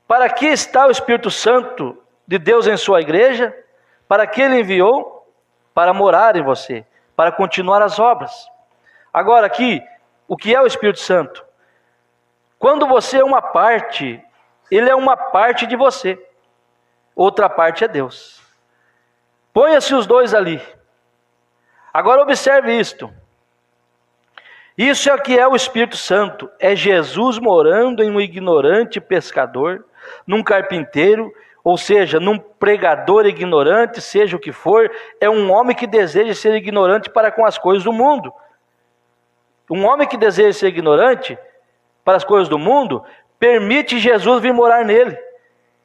Para que está o Espírito Santo de Deus em sua igreja? Para que Ele enviou? Para morar em você, para continuar as obras. Agora aqui, o que é o Espírito Santo? Quando você é uma parte, Ele é uma parte de você. Outra parte é Deus. Ponha-se os dois ali. Agora observe isto. Isso é o que é o Espírito Santo. É Jesus morando em um ignorante pescador, num carpinteiro, ou seja, num pregador ignorante, seja o que for. É um homem que deseja ser ignorante para com as coisas do mundo. Um homem que deseja ser ignorante para as coisas do mundo, permite Jesus vir morar nele.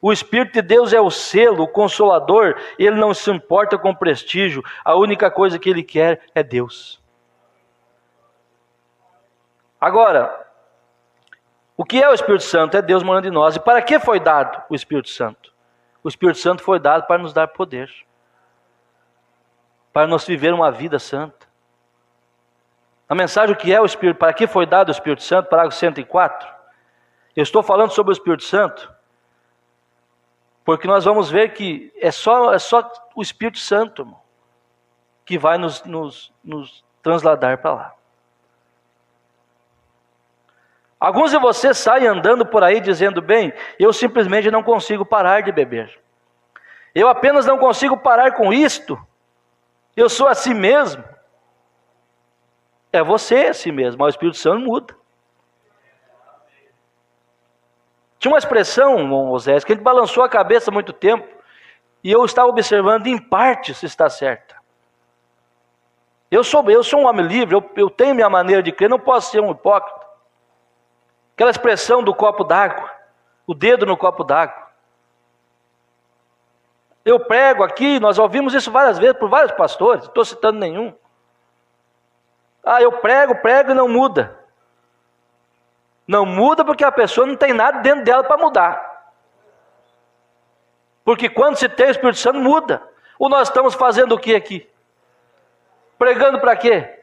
O Espírito de Deus é o selo, o consolador. Ele não se importa com prestígio. A única coisa que Ele quer é Deus. Agora, o que é o Espírito Santo? É Deus morando em nós. E para que foi dado o Espírito Santo? O Espírito Santo foi dado para nos dar poder, para nós viver uma vida santa. A mensagem, o que é o Espírito, para que foi dado o Espírito Santo, parágrafo 104. Eu estou falando sobre o Espírito Santo, porque nós vamos ver que é só o Espírito Santo, irmão, que vai nos transladar para lá. Alguns de vocês saem andando por aí dizendo, bem, eu simplesmente não consigo parar de beber. Eu apenas não consigo parar com isto. Eu sou assim mesmo. É você assim mesmo, mas o Espírito Santo muda. Tinha uma expressão, Moisés, que ele balançou a cabeça há muito tempo, e eu estava observando em parte se está certa. Eu sou um homem livre, eu tenho minha maneira de crer, não posso ser um hipócrita. Aquela expressão do copo d'água, o dedo no copo d'água. Eu prego aqui, nós ouvimos isso várias vezes por vários pastores, não estou citando nenhum. Eu prego e não muda. Não muda porque a pessoa não tem nada dentro dela para mudar. Porque quando se tem o Espírito Santo, muda. Ou nós estamos fazendo o que aqui? Pregando para quê?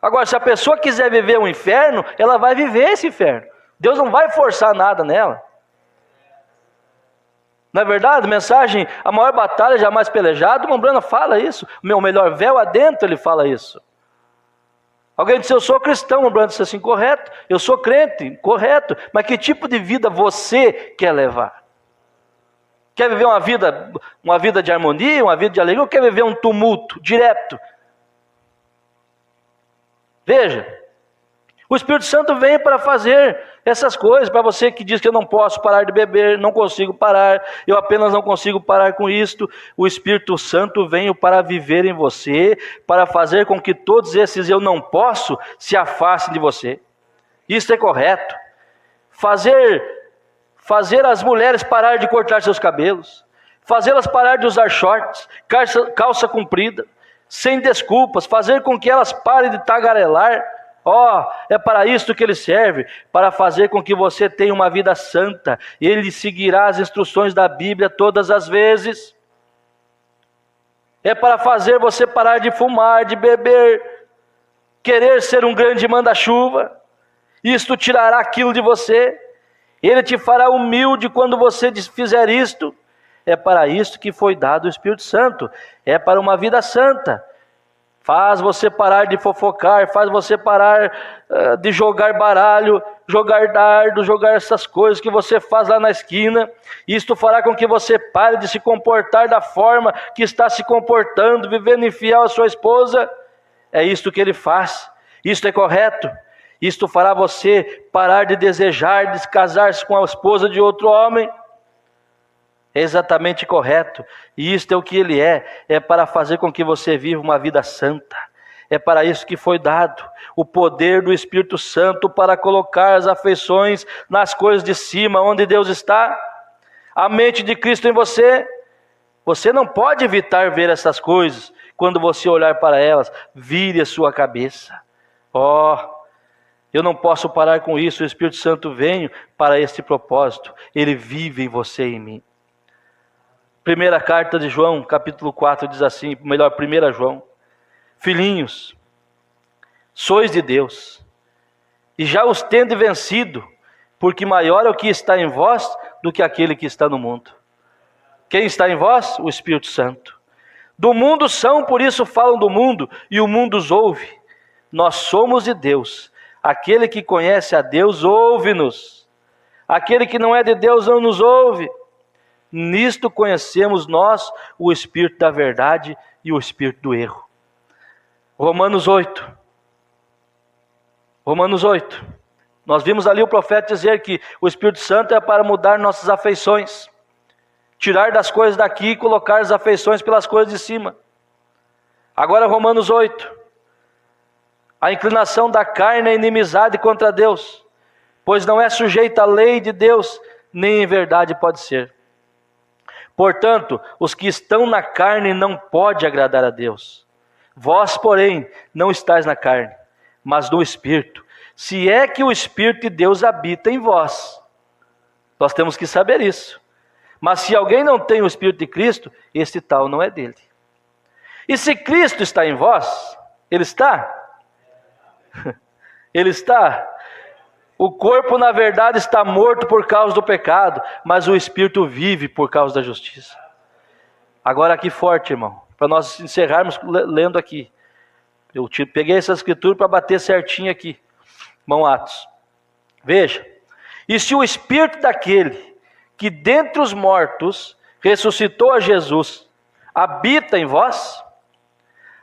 Agora, se a pessoa quiser viver um inferno, ela vai viver esse inferno. Deus não vai forçar nada nela. Não é verdade? Mensagem, a maior batalha jamais pelejada, o Mombrana fala isso. O melhor véu adentro, ele fala isso. Alguém disse, eu sou cristão, o Mombrana disse assim, correto. Eu sou crente, correto. Mas que tipo de vida você quer levar? Quer viver uma vida de harmonia, uma vida de alegria, ou quer viver um tumulto direto? Veja, o Espírito Santo vem para fazer essas coisas, para você que diz que eu não posso parar de beber, não consigo parar, eu apenas não consigo parar com isto. O Espírito Santo veio para viver em você, para fazer com que todos esses eu não posso se afastem de você. Isso é correto. Fazer as mulheres parar de cortar seus cabelos, fazê-las parar de usar shorts, calça comprida, sem desculpas, fazer com que elas parem de tagarelar. É para isso que ele serve, para fazer com que você tenha uma vida santa. Ele seguirá as instruções da Bíblia todas as vezes. É para fazer você parar de fumar, de beber, querer ser um grande manda-chuva. Isto tirará aquilo de você. Ele te fará humilde quando você fizer isto. É para isso que foi dado o Espírito Santo. É para uma vida santa. Faz você parar de fofocar, faz você parar de jogar baralho, jogar dardo, jogar essas coisas que você faz lá na esquina. Isto fará com que você pare de se comportar da forma que está se comportando, vivendo infiel à sua esposa. É isto que ele faz. Isto é correto. Isto fará você parar de desejar de casar-se com a esposa de outro homem. É exatamente correto. E isto é o que ele é para fazer com que você viva uma vida santa. É para isso que foi dado o poder do Espírito Santo para colocar as afeições nas coisas de cima, onde Deus está. A mente de Cristo em você. Você não pode evitar ver essas coisas. Quando você olhar para elas, vire a sua cabeça. Eu não posso parar com isso. O Espírito Santo veio para esse propósito. Ele vive em você e em mim. Primeira carta de João, capítulo 4, diz assim, 1 João. Filhinhos, sois de Deus, e já os tende vencido, porque maior é o que está em vós do que aquele que está no mundo. Quem está em vós? O Espírito Santo. Do mundo são, por isso falam do mundo, e o mundo os ouve. Nós somos de Deus. Aquele que conhece a Deus, ouve-nos. Aquele que não é de Deus, não nos ouve. Nisto conhecemos nós o Espírito da verdade e o Espírito do erro. Romanos 8. Romanos 8. Nós vimos ali o profeta dizer que o Espírito Santo é para mudar nossas afeições. Tirar das coisas daqui e colocar as afeições pelas coisas de cima. Agora Romanos 8. A inclinação da carne é inimizade contra Deus, pois não é sujeita à lei de Deus, nem em verdade pode ser. Portanto, os que estão na carne não podem agradar a Deus. Vós, porém, não estáis na carne, mas no Espírito. Se é que o Espírito de Deus habita em vós. Nós temos que saber isso. Mas se alguém não tem o Espírito de Cristo, este tal não é dele. E se Cristo está em vós, Ele está? Ele está. O corpo, na verdade, está morto por causa do pecado, mas o Espírito vive por causa da justiça. Agora aqui forte, irmão, para nós encerrarmos lendo aqui. Eu peguei essa escritura para bater certinho aqui. Irmão Atos. Veja. E se o Espírito daquele que dentre os mortos ressuscitou a Jesus habita em vós,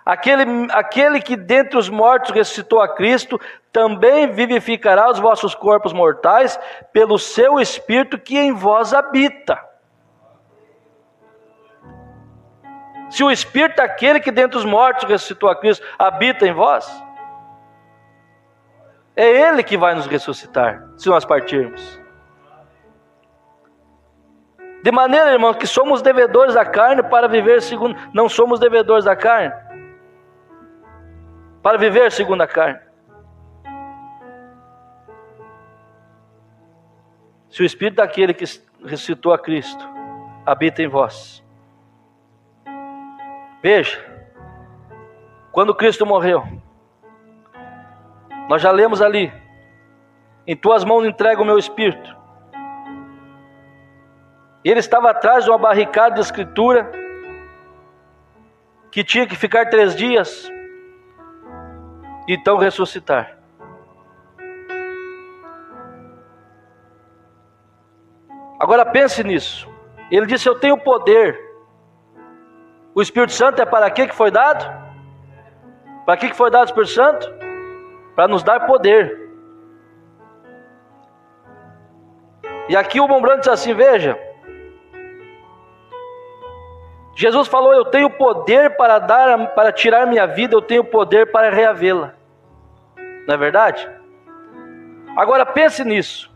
aquele que dentre os mortos ressuscitou a Cristo, também vivificará os vossos corpos mortais pelo seu Espírito que em vós habita. Se o Espírito daquele que dentre os mortos ressuscitou a Cristo habita em vós, é Ele que vai nos ressuscitar, se nós partirmos. De maneira, irmão, que somos devedores da carne para viver segundo... Não somos devedores da carne para viver segundo a carne. Se o Espírito daquele que ressuscitou a Cristo habita em vós. Veja, quando Cristo morreu, nós já lemos ali, em tuas mãos entrego o meu Espírito. Ele estava atrás de uma barricada de escritura, que tinha que ficar 3 dias, e então ressuscitar. Agora pense nisso. Ele disse, eu tenho poder. O Espírito Santo é para quê que foi dado? Para que foi dado o Espírito Santo? Para nos dar poder. E aqui o Mombrano diz assim, veja. Jesus falou, eu tenho poder para tirar minha vida, eu tenho poder para reavê-la. Não é verdade? Agora pense nisso.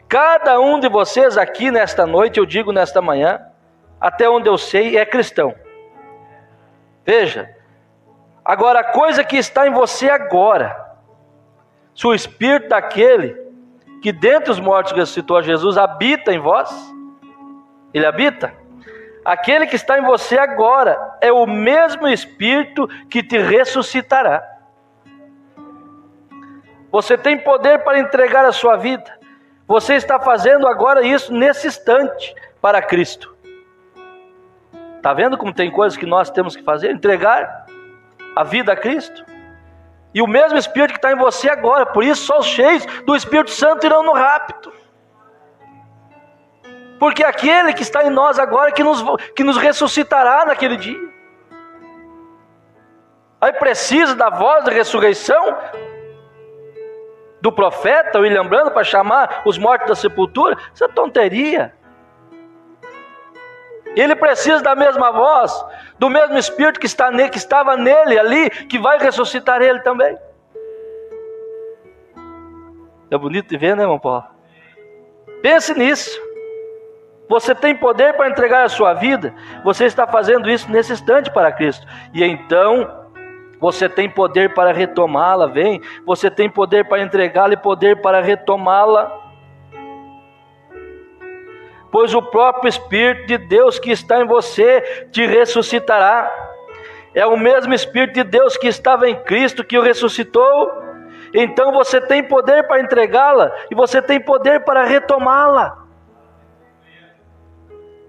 Cada um de vocês aqui nesta noite, eu digo nesta manhã, até onde eu sei, é cristão. Veja. Agora a coisa que está em você agora, se o Espírito daquele que dentre os mortos ressuscitou a Jesus habita em vós, ele habita? Aquele que está em você agora é o mesmo Espírito que te ressuscitará. Você tem poder para entregar a sua vida. Você está fazendo agora isso nesse instante para Cristo. Está vendo como tem coisas que nós temos que fazer? Entregar a vida a Cristo. E o mesmo Espírito que está em você agora. Por isso só os cheios do Espírito Santo irão no rapto. Porque aquele que está em nós agora que nos ressuscitará naquele dia. Aí precisa da voz da ressurreição do profeta William Branham para chamar os mortos da sepultura? Isso é tonteria. Ele precisa da mesma voz, do mesmo Espírito que estava nele ali, que vai ressuscitar ele também. É bonito de ver, né, irmão Paulo? Pense nisso. Você tem poder para entregar a sua vida. Você está fazendo isso nesse instante para Cristo. E então, você tem poder para retomá-la, vem. Você tem poder para entregá-la e poder para retomá-la. Pois o próprio Espírito de Deus que está em você te ressuscitará. É o mesmo Espírito de Deus que estava em Cristo que o ressuscitou. Então você tem poder para entregá-la e você tem poder para retomá-la.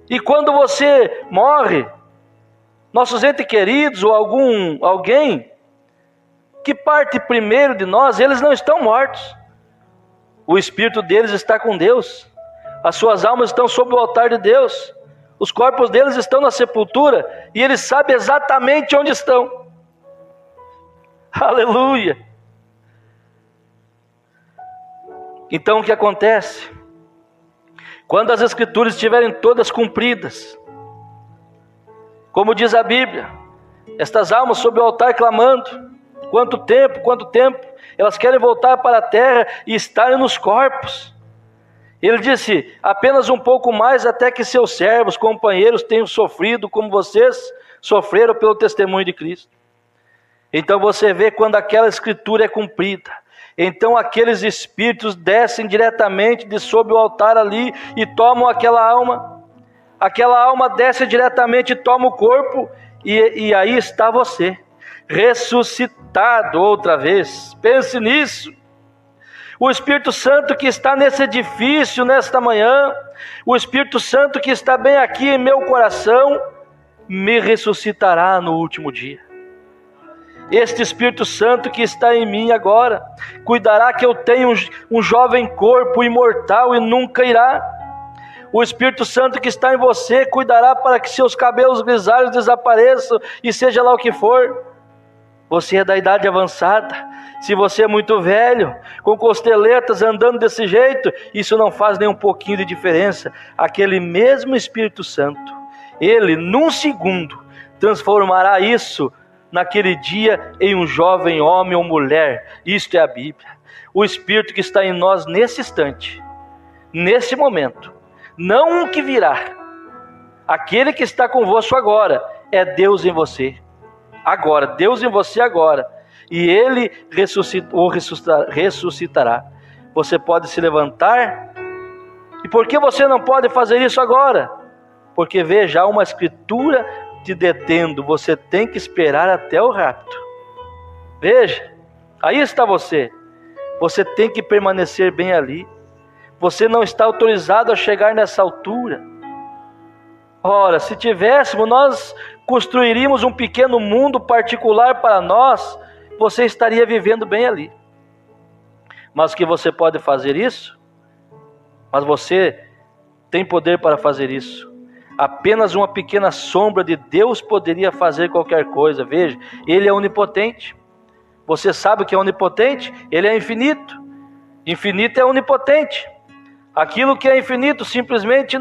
E quando você morre, nossos entes queridos ou alguém que parte primeiro de nós, eles não estão mortos. O espírito deles está com Deus. As suas almas estão sob o altar de Deus. Os corpos deles estão na sepultura e eles sabem exatamente onde estão. Aleluia! Então o que acontece? Quando as Escrituras estiverem todas cumpridas, como diz a Bíblia, estas almas sob o altar clamando, quanto tempo, elas querem voltar para a terra e estarem nos corpos. Ele disse, apenas um pouco mais até que seus servos, companheiros tenham sofrido como vocês sofreram pelo testemunho de Cristo. Então você vê quando aquela Escritura é cumprida, então aqueles espíritos descem diretamente de sob o altar ali e tomam aquela alma desce diretamente e toma o corpo, e aí está você, ressuscitado outra vez. Pense nisso. O Espírito Santo que está nesse edifício nesta manhã, o Espírito Santo que está bem aqui em meu coração, me ressuscitará no último dia. Este Espírito Santo que está em mim agora, cuidará que eu tenha um jovem corpo imortal e nunca irá. O Espírito Santo que está em você cuidará para que seus cabelos grisalhos desapareçam e seja lá o que for. Você é da idade avançada, se você é muito velho, com costeletas andando desse jeito, isso não faz nem um pouquinho de diferença. Aquele mesmo Espírito Santo, ele num segundo transformará isso naquele dia em um jovem homem ou mulher. Isto é a Bíblia. O Espírito que está em nós nesse instante, nesse momento, não o que virá, aquele que está convosco agora, é Deus em você agora, Deus em você agora, e Ele ressuscitará. Você pode se levantar. E por que você não pode fazer isso agora? Porque veja, há uma Escritura te detendo, você tem que esperar até o rapto. Veja, aí está você tem que permanecer bem ali. Você não está autorizado a chegar nessa altura. Ora, se tivéssemos, nós construiríamos um pequeno mundo particular para nós, você estaria vivendo bem ali. Mas que você pode fazer isso? Mas você tem poder para fazer isso. Apenas uma pequena sombra de Deus poderia fazer qualquer coisa. Veja, Ele é onipotente. Você sabe o que é onipotente? Ele é infinito. Infinito é onipotente. Aquilo que é infinito simplesmente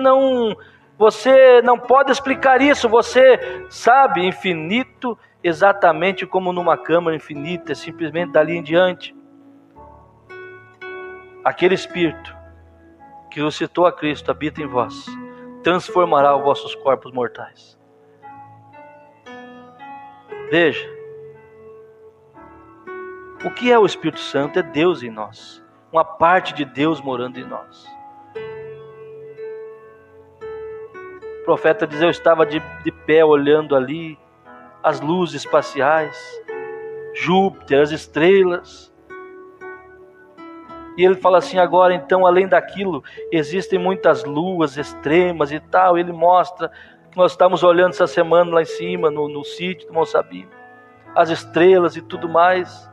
você não pode explicar isso. Você sabe, infinito exatamente como numa câmara infinita, simplesmente dali em diante. Aquele Espírito que ressuscitou a Cristo habita em vós, transformará os vossos corpos mortais. Veja, o que é o Espírito Santo? É Deus em nós, uma parte de Deus morando em nós. O profeta diz, eu estava de pé olhando ali as luzes espaciais, Júpiter, as estrelas. E ele fala assim, agora então, além daquilo, existem muitas luas extremas e tal. Ele mostra que nós estamos olhando essa semana lá em cima, no sítio do Monsabibe, as estrelas e tudo mais.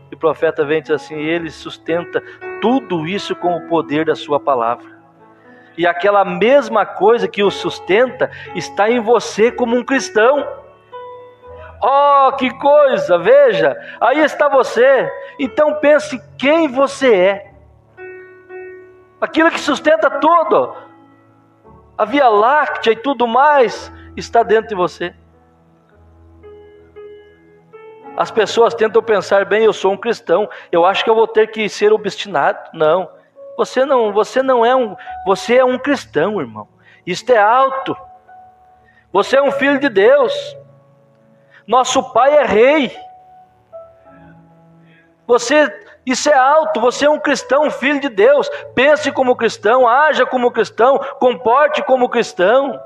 E o profeta vem e diz assim, ele sustenta tudo isso com o poder da sua palavra. E aquela mesma coisa que o sustenta está em você como um cristão. Oh, que coisa! Veja, aí está você. Então pense quem você é. Aquilo que sustenta tudo, a Via Láctea e tudo mais, está dentro de você. As pessoas tentam pensar, bem, eu sou um cristão, eu acho que eu vou ter que ser obstinado. Não, você é um cristão, irmão. Isto é alto. Você é um filho de Deus. Nosso Pai é rei. Isso é alto, você é um cristão, um filho de Deus. Pense como cristão, haja como cristão, comporte como cristão.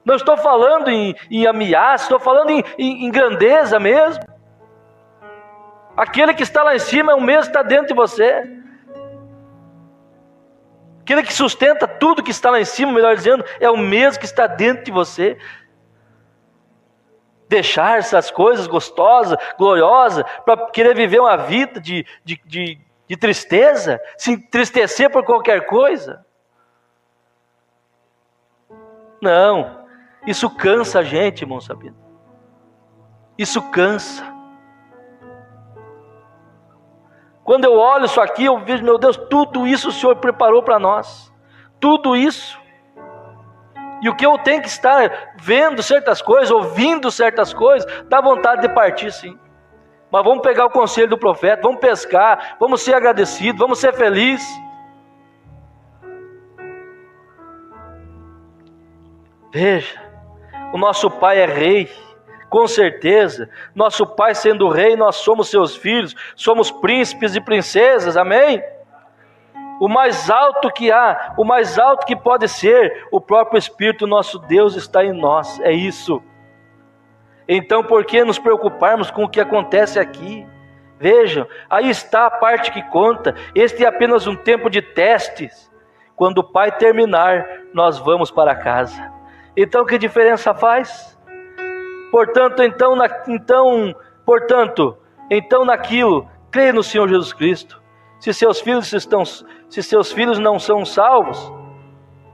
Não estou falando em ameaça, estou falando em grandeza mesmo. Aquele que está lá em cima é o mesmo que está dentro de você. Aquele que sustenta tudo que está lá em cima, melhor dizendo, é o mesmo que está dentro de você. Deixar essas coisas gostosas, gloriosas, para querer viver uma vida de tristeza, se entristecer por qualquer coisa. Não, isso cansa a gente, irmão Sabino. Isso cansa. Quando eu olho isso aqui, eu vejo, meu Deus, tudo isso o Senhor preparou para nós. Tudo isso. E o que eu tenho que estar vendo certas coisas, ouvindo certas coisas, dá vontade de partir, sim. Mas vamos pegar o conselho do profeta, vamos pescar, vamos ser agradecidos, vamos ser felizes. Veja, o nosso Pai é rei, com certeza. Nosso Pai sendo rei, nós somos seus filhos, somos príncipes e princesas, amém? O mais alto que há, o mais alto que pode ser, o próprio Espírito, nosso Deus, está em nós, é isso. Então, por que nos preocuparmos com o que acontece aqui? Vejam, aí está a parte que conta. Este é apenas um tempo de testes. Quando o Pai terminar, nós vamos para casa. Então, que diferença faz? Portanto, naquilo, creia no Senhor Jesus Cristo. Se seus filhos não são salvos,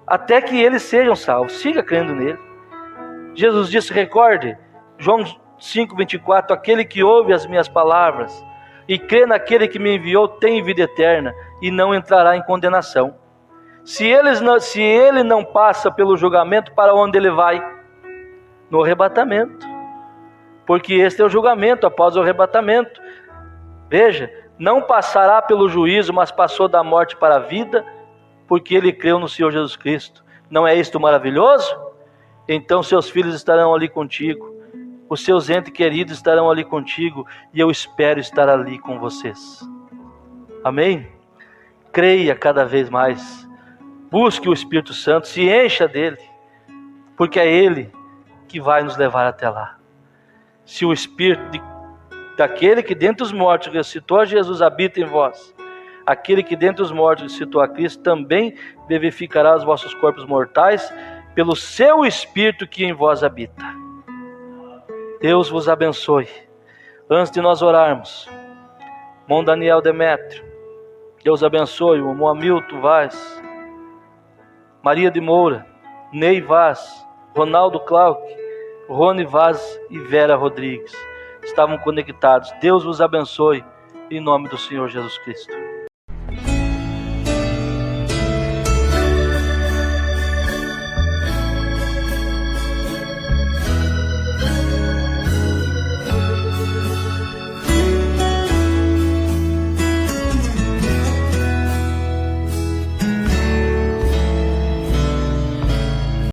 até que eles sejam salvos, siga crendo nele. Jesus disse, recorde, João 5,24, aquele que ouve as minhas palavras e crê naquele que me enviou tem vida eterna e não entrará em condenação. Se ele não passa pelo julgamento, para onde ele vai? No arrebatamento. Porque este é o julgamento após o arrebatamento. Veja, não passará pelo juízo, mas passou da morte para a vida, porque ele creu no Senhor Jesus Cristo. Não é isto maravilhoso? Então seus filhos estarão ali contigo, os seus entes queridos estarão ali contigo, e eu espero estar ali com vocês. Amém? Creia cada vez mais, busque o Espírito Santo, se encha dele, porque é ele que vai nos levar até lá. Se o Espírito daquele que dentre os mortos ressuscitou a Jesus habita em vós, aquele que dentre os mortos ressuscitou a Cristo também vivificará os vossos corpos mortais pelo seu Espírito que em vós habita. Deus vos abençoe. Antes de nós orarmos, irmão Daniel Demétrio, Deus abençoe o irmão Hamilton Vaz, Maria de Moura, Ney Vaz, Ronaldo Clark, Rony Vaz e Vera Rodrigues estavam conectados. Deus vos abençoe em nome do Senhor Jesus Cristo.